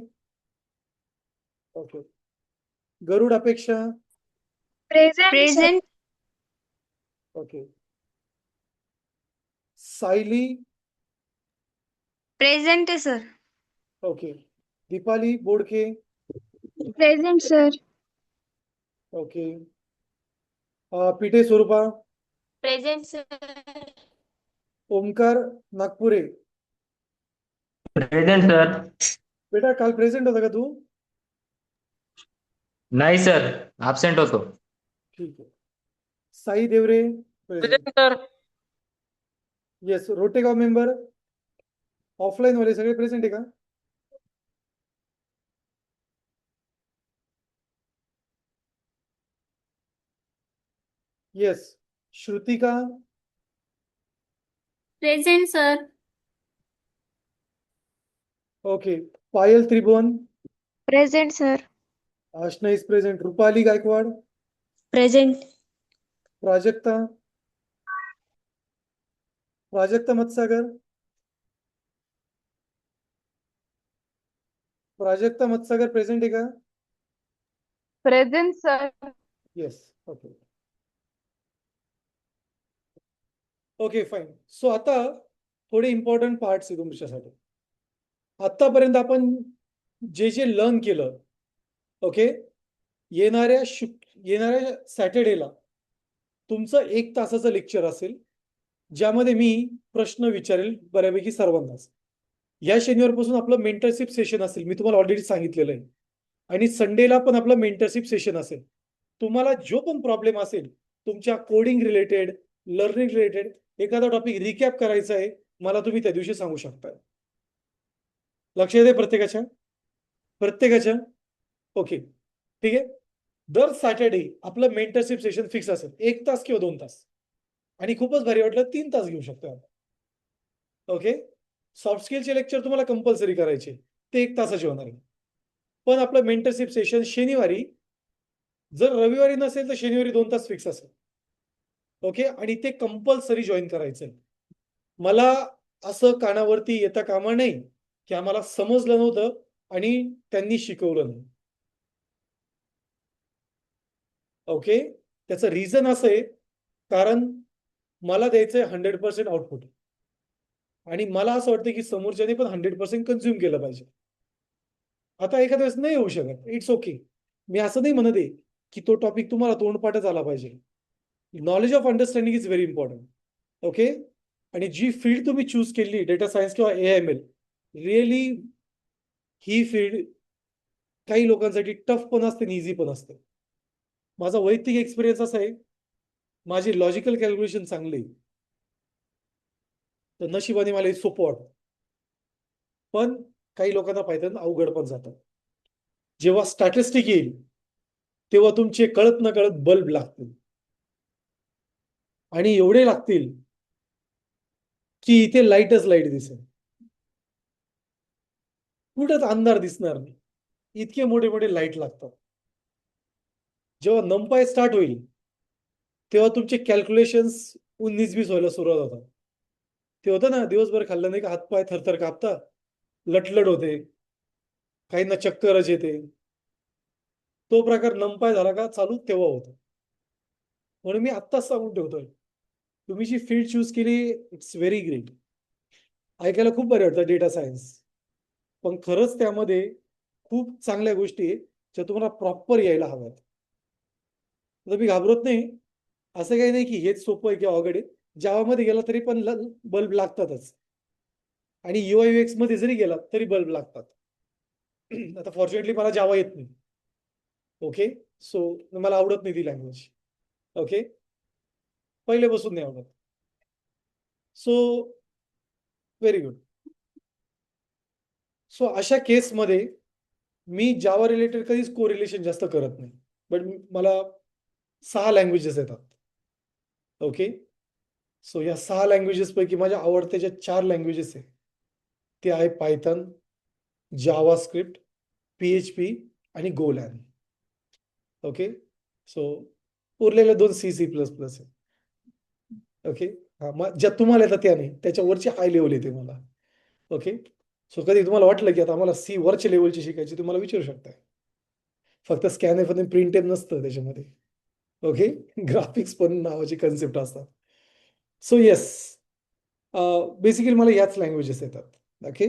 Okay. Garud Apeksha. Present. Okay. Sayali. Present आहे sir. Okay. Deepali Bodke. Present sir. Okay. Pithe Swarupa. Present sir. Omkar Nagpure. Present sir. बेटा काल प्रेझेंट होता का तू? नाही सर, ॲब्सेंट होतो. ठीक आहे. Sai Deore present. Sir. Yes, Rotegaon member. Offline वाले सगळे प्रेझेंट आहे का? Yes. Shrutika. Present sir. Okay. Payal Tribhuvan. Present sir. Aashna is present. Rupali Gaikwad. Present. Prajakta. Prajakta Matsagar. Prajakta Matsagar present आहे का? Present sir. Yes. Okay. Okay, fine. So आता थोडे इम्पॉर्टंट पार्ट्स आहे तुमच्यासाठी. आतापर्यंत आपण जे जे लर्न केलं, ओके, येणाऱ्या सॅटर्डेला तुमचं 1 तासाचं लेक्चर असेल, ज्यामध्ये मी प्रश्न विचारेल बऱ्यापैकी सर्वांनाच. या शनिवारपासून आपलं मेंटरशिप सेशन असेल, मी तुम्हाला ऑलरेडी सांगितलेलं आहे. आणि संडेला पण आपलं मेंटरशिप सेशन असेल. तुम्हाला जो पण प्रॉब्लेम असेल तुमच्या कोडिंग रिलेटेड, लर्निंग रिलेटेड, एखादा टॉपिक रिकॅप करायचा आहे, मला तुम्ही त्या दिवशी सांगू शकता. लक्ष येते प्रत्येकाच्या? ओके, ठीक आहे. दर सॅटर्डे आपलं मेंटरशिप सेशन फिक्स असेल, 1 तास किंवा 2 तास. आणि खूपच भारी वाटलं 3 तास घेऊ शकतो आपण. ओके. सॉफ्ट स्किलचे लेक्चर तुम्हाला कंपल्सरी करायचे, ते 1 तासाचे होणार आहे. पण आपलं मेंटरशिप सेशन शनिवारी, जर रविवारी नसेल तर शनिवारी 2 तास फिक्स असेल. ओके. आणि ते कंपल्सरी जॉईन करायचं. मला असं कानावरती येता कामा नाही की आम्हाला समजलं नव्हतं आणि त्यांनी शिकवलं नाही. ओके. त्याचं रिझन असं आहे, कारण मला द्यायचंय 100% आउटपुट. आणि मला असं वाटतं की समोरच्याने पण 100% कन्झ्युम केलं पाहिजे. आता एखाद्या वेळेस नाही होऊ शकत, इट्स ओके. मी असं नाही म्हणत आहे की तो टॉपिक तुम्हाला तोंडपाठच आला पाहिजे. Knowledge of understanding is very important. Okay. आणि जी फील्ड तुम्ही चूज केली, डेटा सायन्स किंवा AIML, रिअली ही फील्ड काही लोकांसाठी टफ पण असते आणि इझी पण असते. माझा वैयक्तिक एक्सपिरियन्स असा आहे, माझी लॉजिकल कॅल्क्युलेशन चांगली आहे. तर नशिबाने मला हे सोपं वाटतं. पण काही लोकांना पायथन अवघड पण जातं. जेव्हा स्टॅटिस्टिक येईल तेव्हा तुमचे कळत न कळत बल्ब लागतील. आणि एवढे लागतील की इथे लाईटच लाईट दिसेल, कुठंच अंधार दिसणार नाही, इतके मोठे मोठे लाईट लागतात. जेव्हा नंपाय स्टार्ट होईल तेव्हा तुमचे कॅल्क्युलेशन्स 19-20 व्हायला सुरुवात होतात. ते होतं ना, दिवसभर खाल्लं नाही का हातपाय थरथर कापतात, लटलट होते, काहींना चक्करच येते. तो प्रकार नंपाय झाला का चालू तेव्हा होतो. म्हणून मी आत्ताच सांगून ठेवतोय, तुम्ही जी फील्ड चूज केली इट्स व्हेरी ग्रेट. ऐकायला खूप बरं वाटतं डेटा सायन्स, पण खरंच त्यामध्ये खूप चांगल्या गोष्टी आहेत ज्या तुम्हाला प्रॉपर यायला हव्यात. तर मी घाबरत नाही. असं काही नाही की हेच सोपं आहे किंवा अवघड आहे. जावामध्ये गेला तरी पण बल्ब लागतातच. आणि UI/UX मध्ये जरी गेला तरी बल्ब लागतात. आता फॉर्च्युनेटली मला जावा येत नाही. ओके. सो मला आवडत नाही ती लँग्वेज. ओके. पहिल्यापासून नाही आवडत. So very good. सो अशा केसमध्ये मी जावा रिलेटेड कधीच कोरिलेशन जास्त करत नाही. बट मला 6 लँग्वेजेस येतात. ओके. सो या 6 लँग्वेजेस पैकी माझ्या आवडत्या ज्या 4 लँग्वेजेस आहे, ते आहे पायथन, जावास्क्रिप्ट, PHP आणि गोलॅन. ओके. सो उरलेल्या 2 C++ आहे. ओके. मग ज्या तुम्हाला येतात त्या नाही, त्याच्यावरची हाय लेवल येते मला. ओके. सो कधी तुम्हाला वाटलं की आता आम्हाला C वरच्या लेवलची शिकायची, तुम्हाला विचारू शकताय. फक्त स्कॅनएफ आणि प्रिंट नसतं त्याच्यामध्ये. ओके. ग्राफिक्स पण नावाची कन्सेप्ट असतात. सो येस, बेसिकली मला याच लँग्वेजेस येतात. ओके.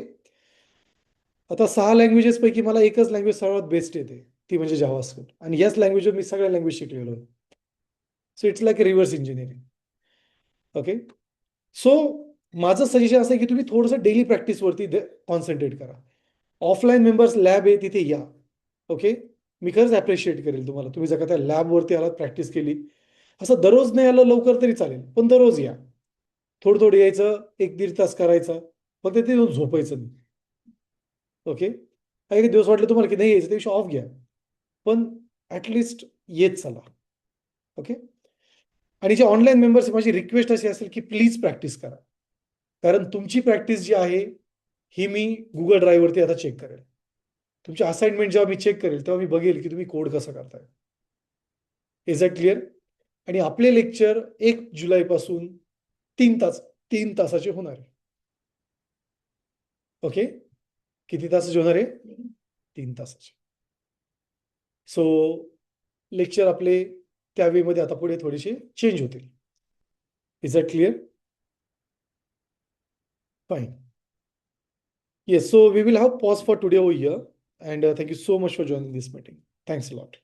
आता 6 लँग्वेजेस पैकी मला एकच लँग्वेज सर्वात बेस्ट येते, ती म्हणजे जावास्क्रिप्ट. आणि याच लँग्वेजवर मी सगळ्या लँग्वेज शिकलेलो आहे. So it's like reverse engineering. Okay. So माझं सजेशन असं आहे की तुम्ही थोडंसं डेली प्रॅक्टिसवरती कॉन्सन्ट्रेट करा. ऑफलाईन मेंबर्स लॅब आहे तिथे या. ओके. मी खरंच ॲप्रिशिएट करेल तुम्हाला, तुम्ही जर का त्या लॅबवरती आलात, प्रॅक्टिस केली. असं दररोज नाही आलं लवकर तरी चालेल, पण दररोज या. थोडं थोडं यायचं, 1-1.5 तास करायचं, फक्त ते येऊन झोपायचं नाही. ओके. काही दिवस वाटले तुम्हाला की नाही यायचं, त्या दिवशी ऑफ घ्या, पण ॲटलिस्ट येत चला. ओके. आणि जे ऑनलाईन मेंबर्स, माझी रिक्वेस्ट अशी असेल की प्लीज प्रॅक्टिस करा. कारण तुमची प्रॅक्टिस जी आहे ही मी Google ड्राईव्हवरती आता चेक करेल. तुमची असाइनमेंट जेव्हा मी चेक करेल तेव्हा मी बघेल की तुम्ही कोड कसा करताय. Is that clear? आणि आपले लेक्चर 1 जुलैपासून 3 तासाचे होणार आहे. ओके. किती तासाचे होणार आहे? 3 तासाचे. सो लेक्चर आपले त्या वेमध्ये आता पुढे थोडेसे चेंज होतील. Is that clear? Fine. Yes, so we will have pause for today over here, and thank you so much for joining this meeting. Thanks a lot.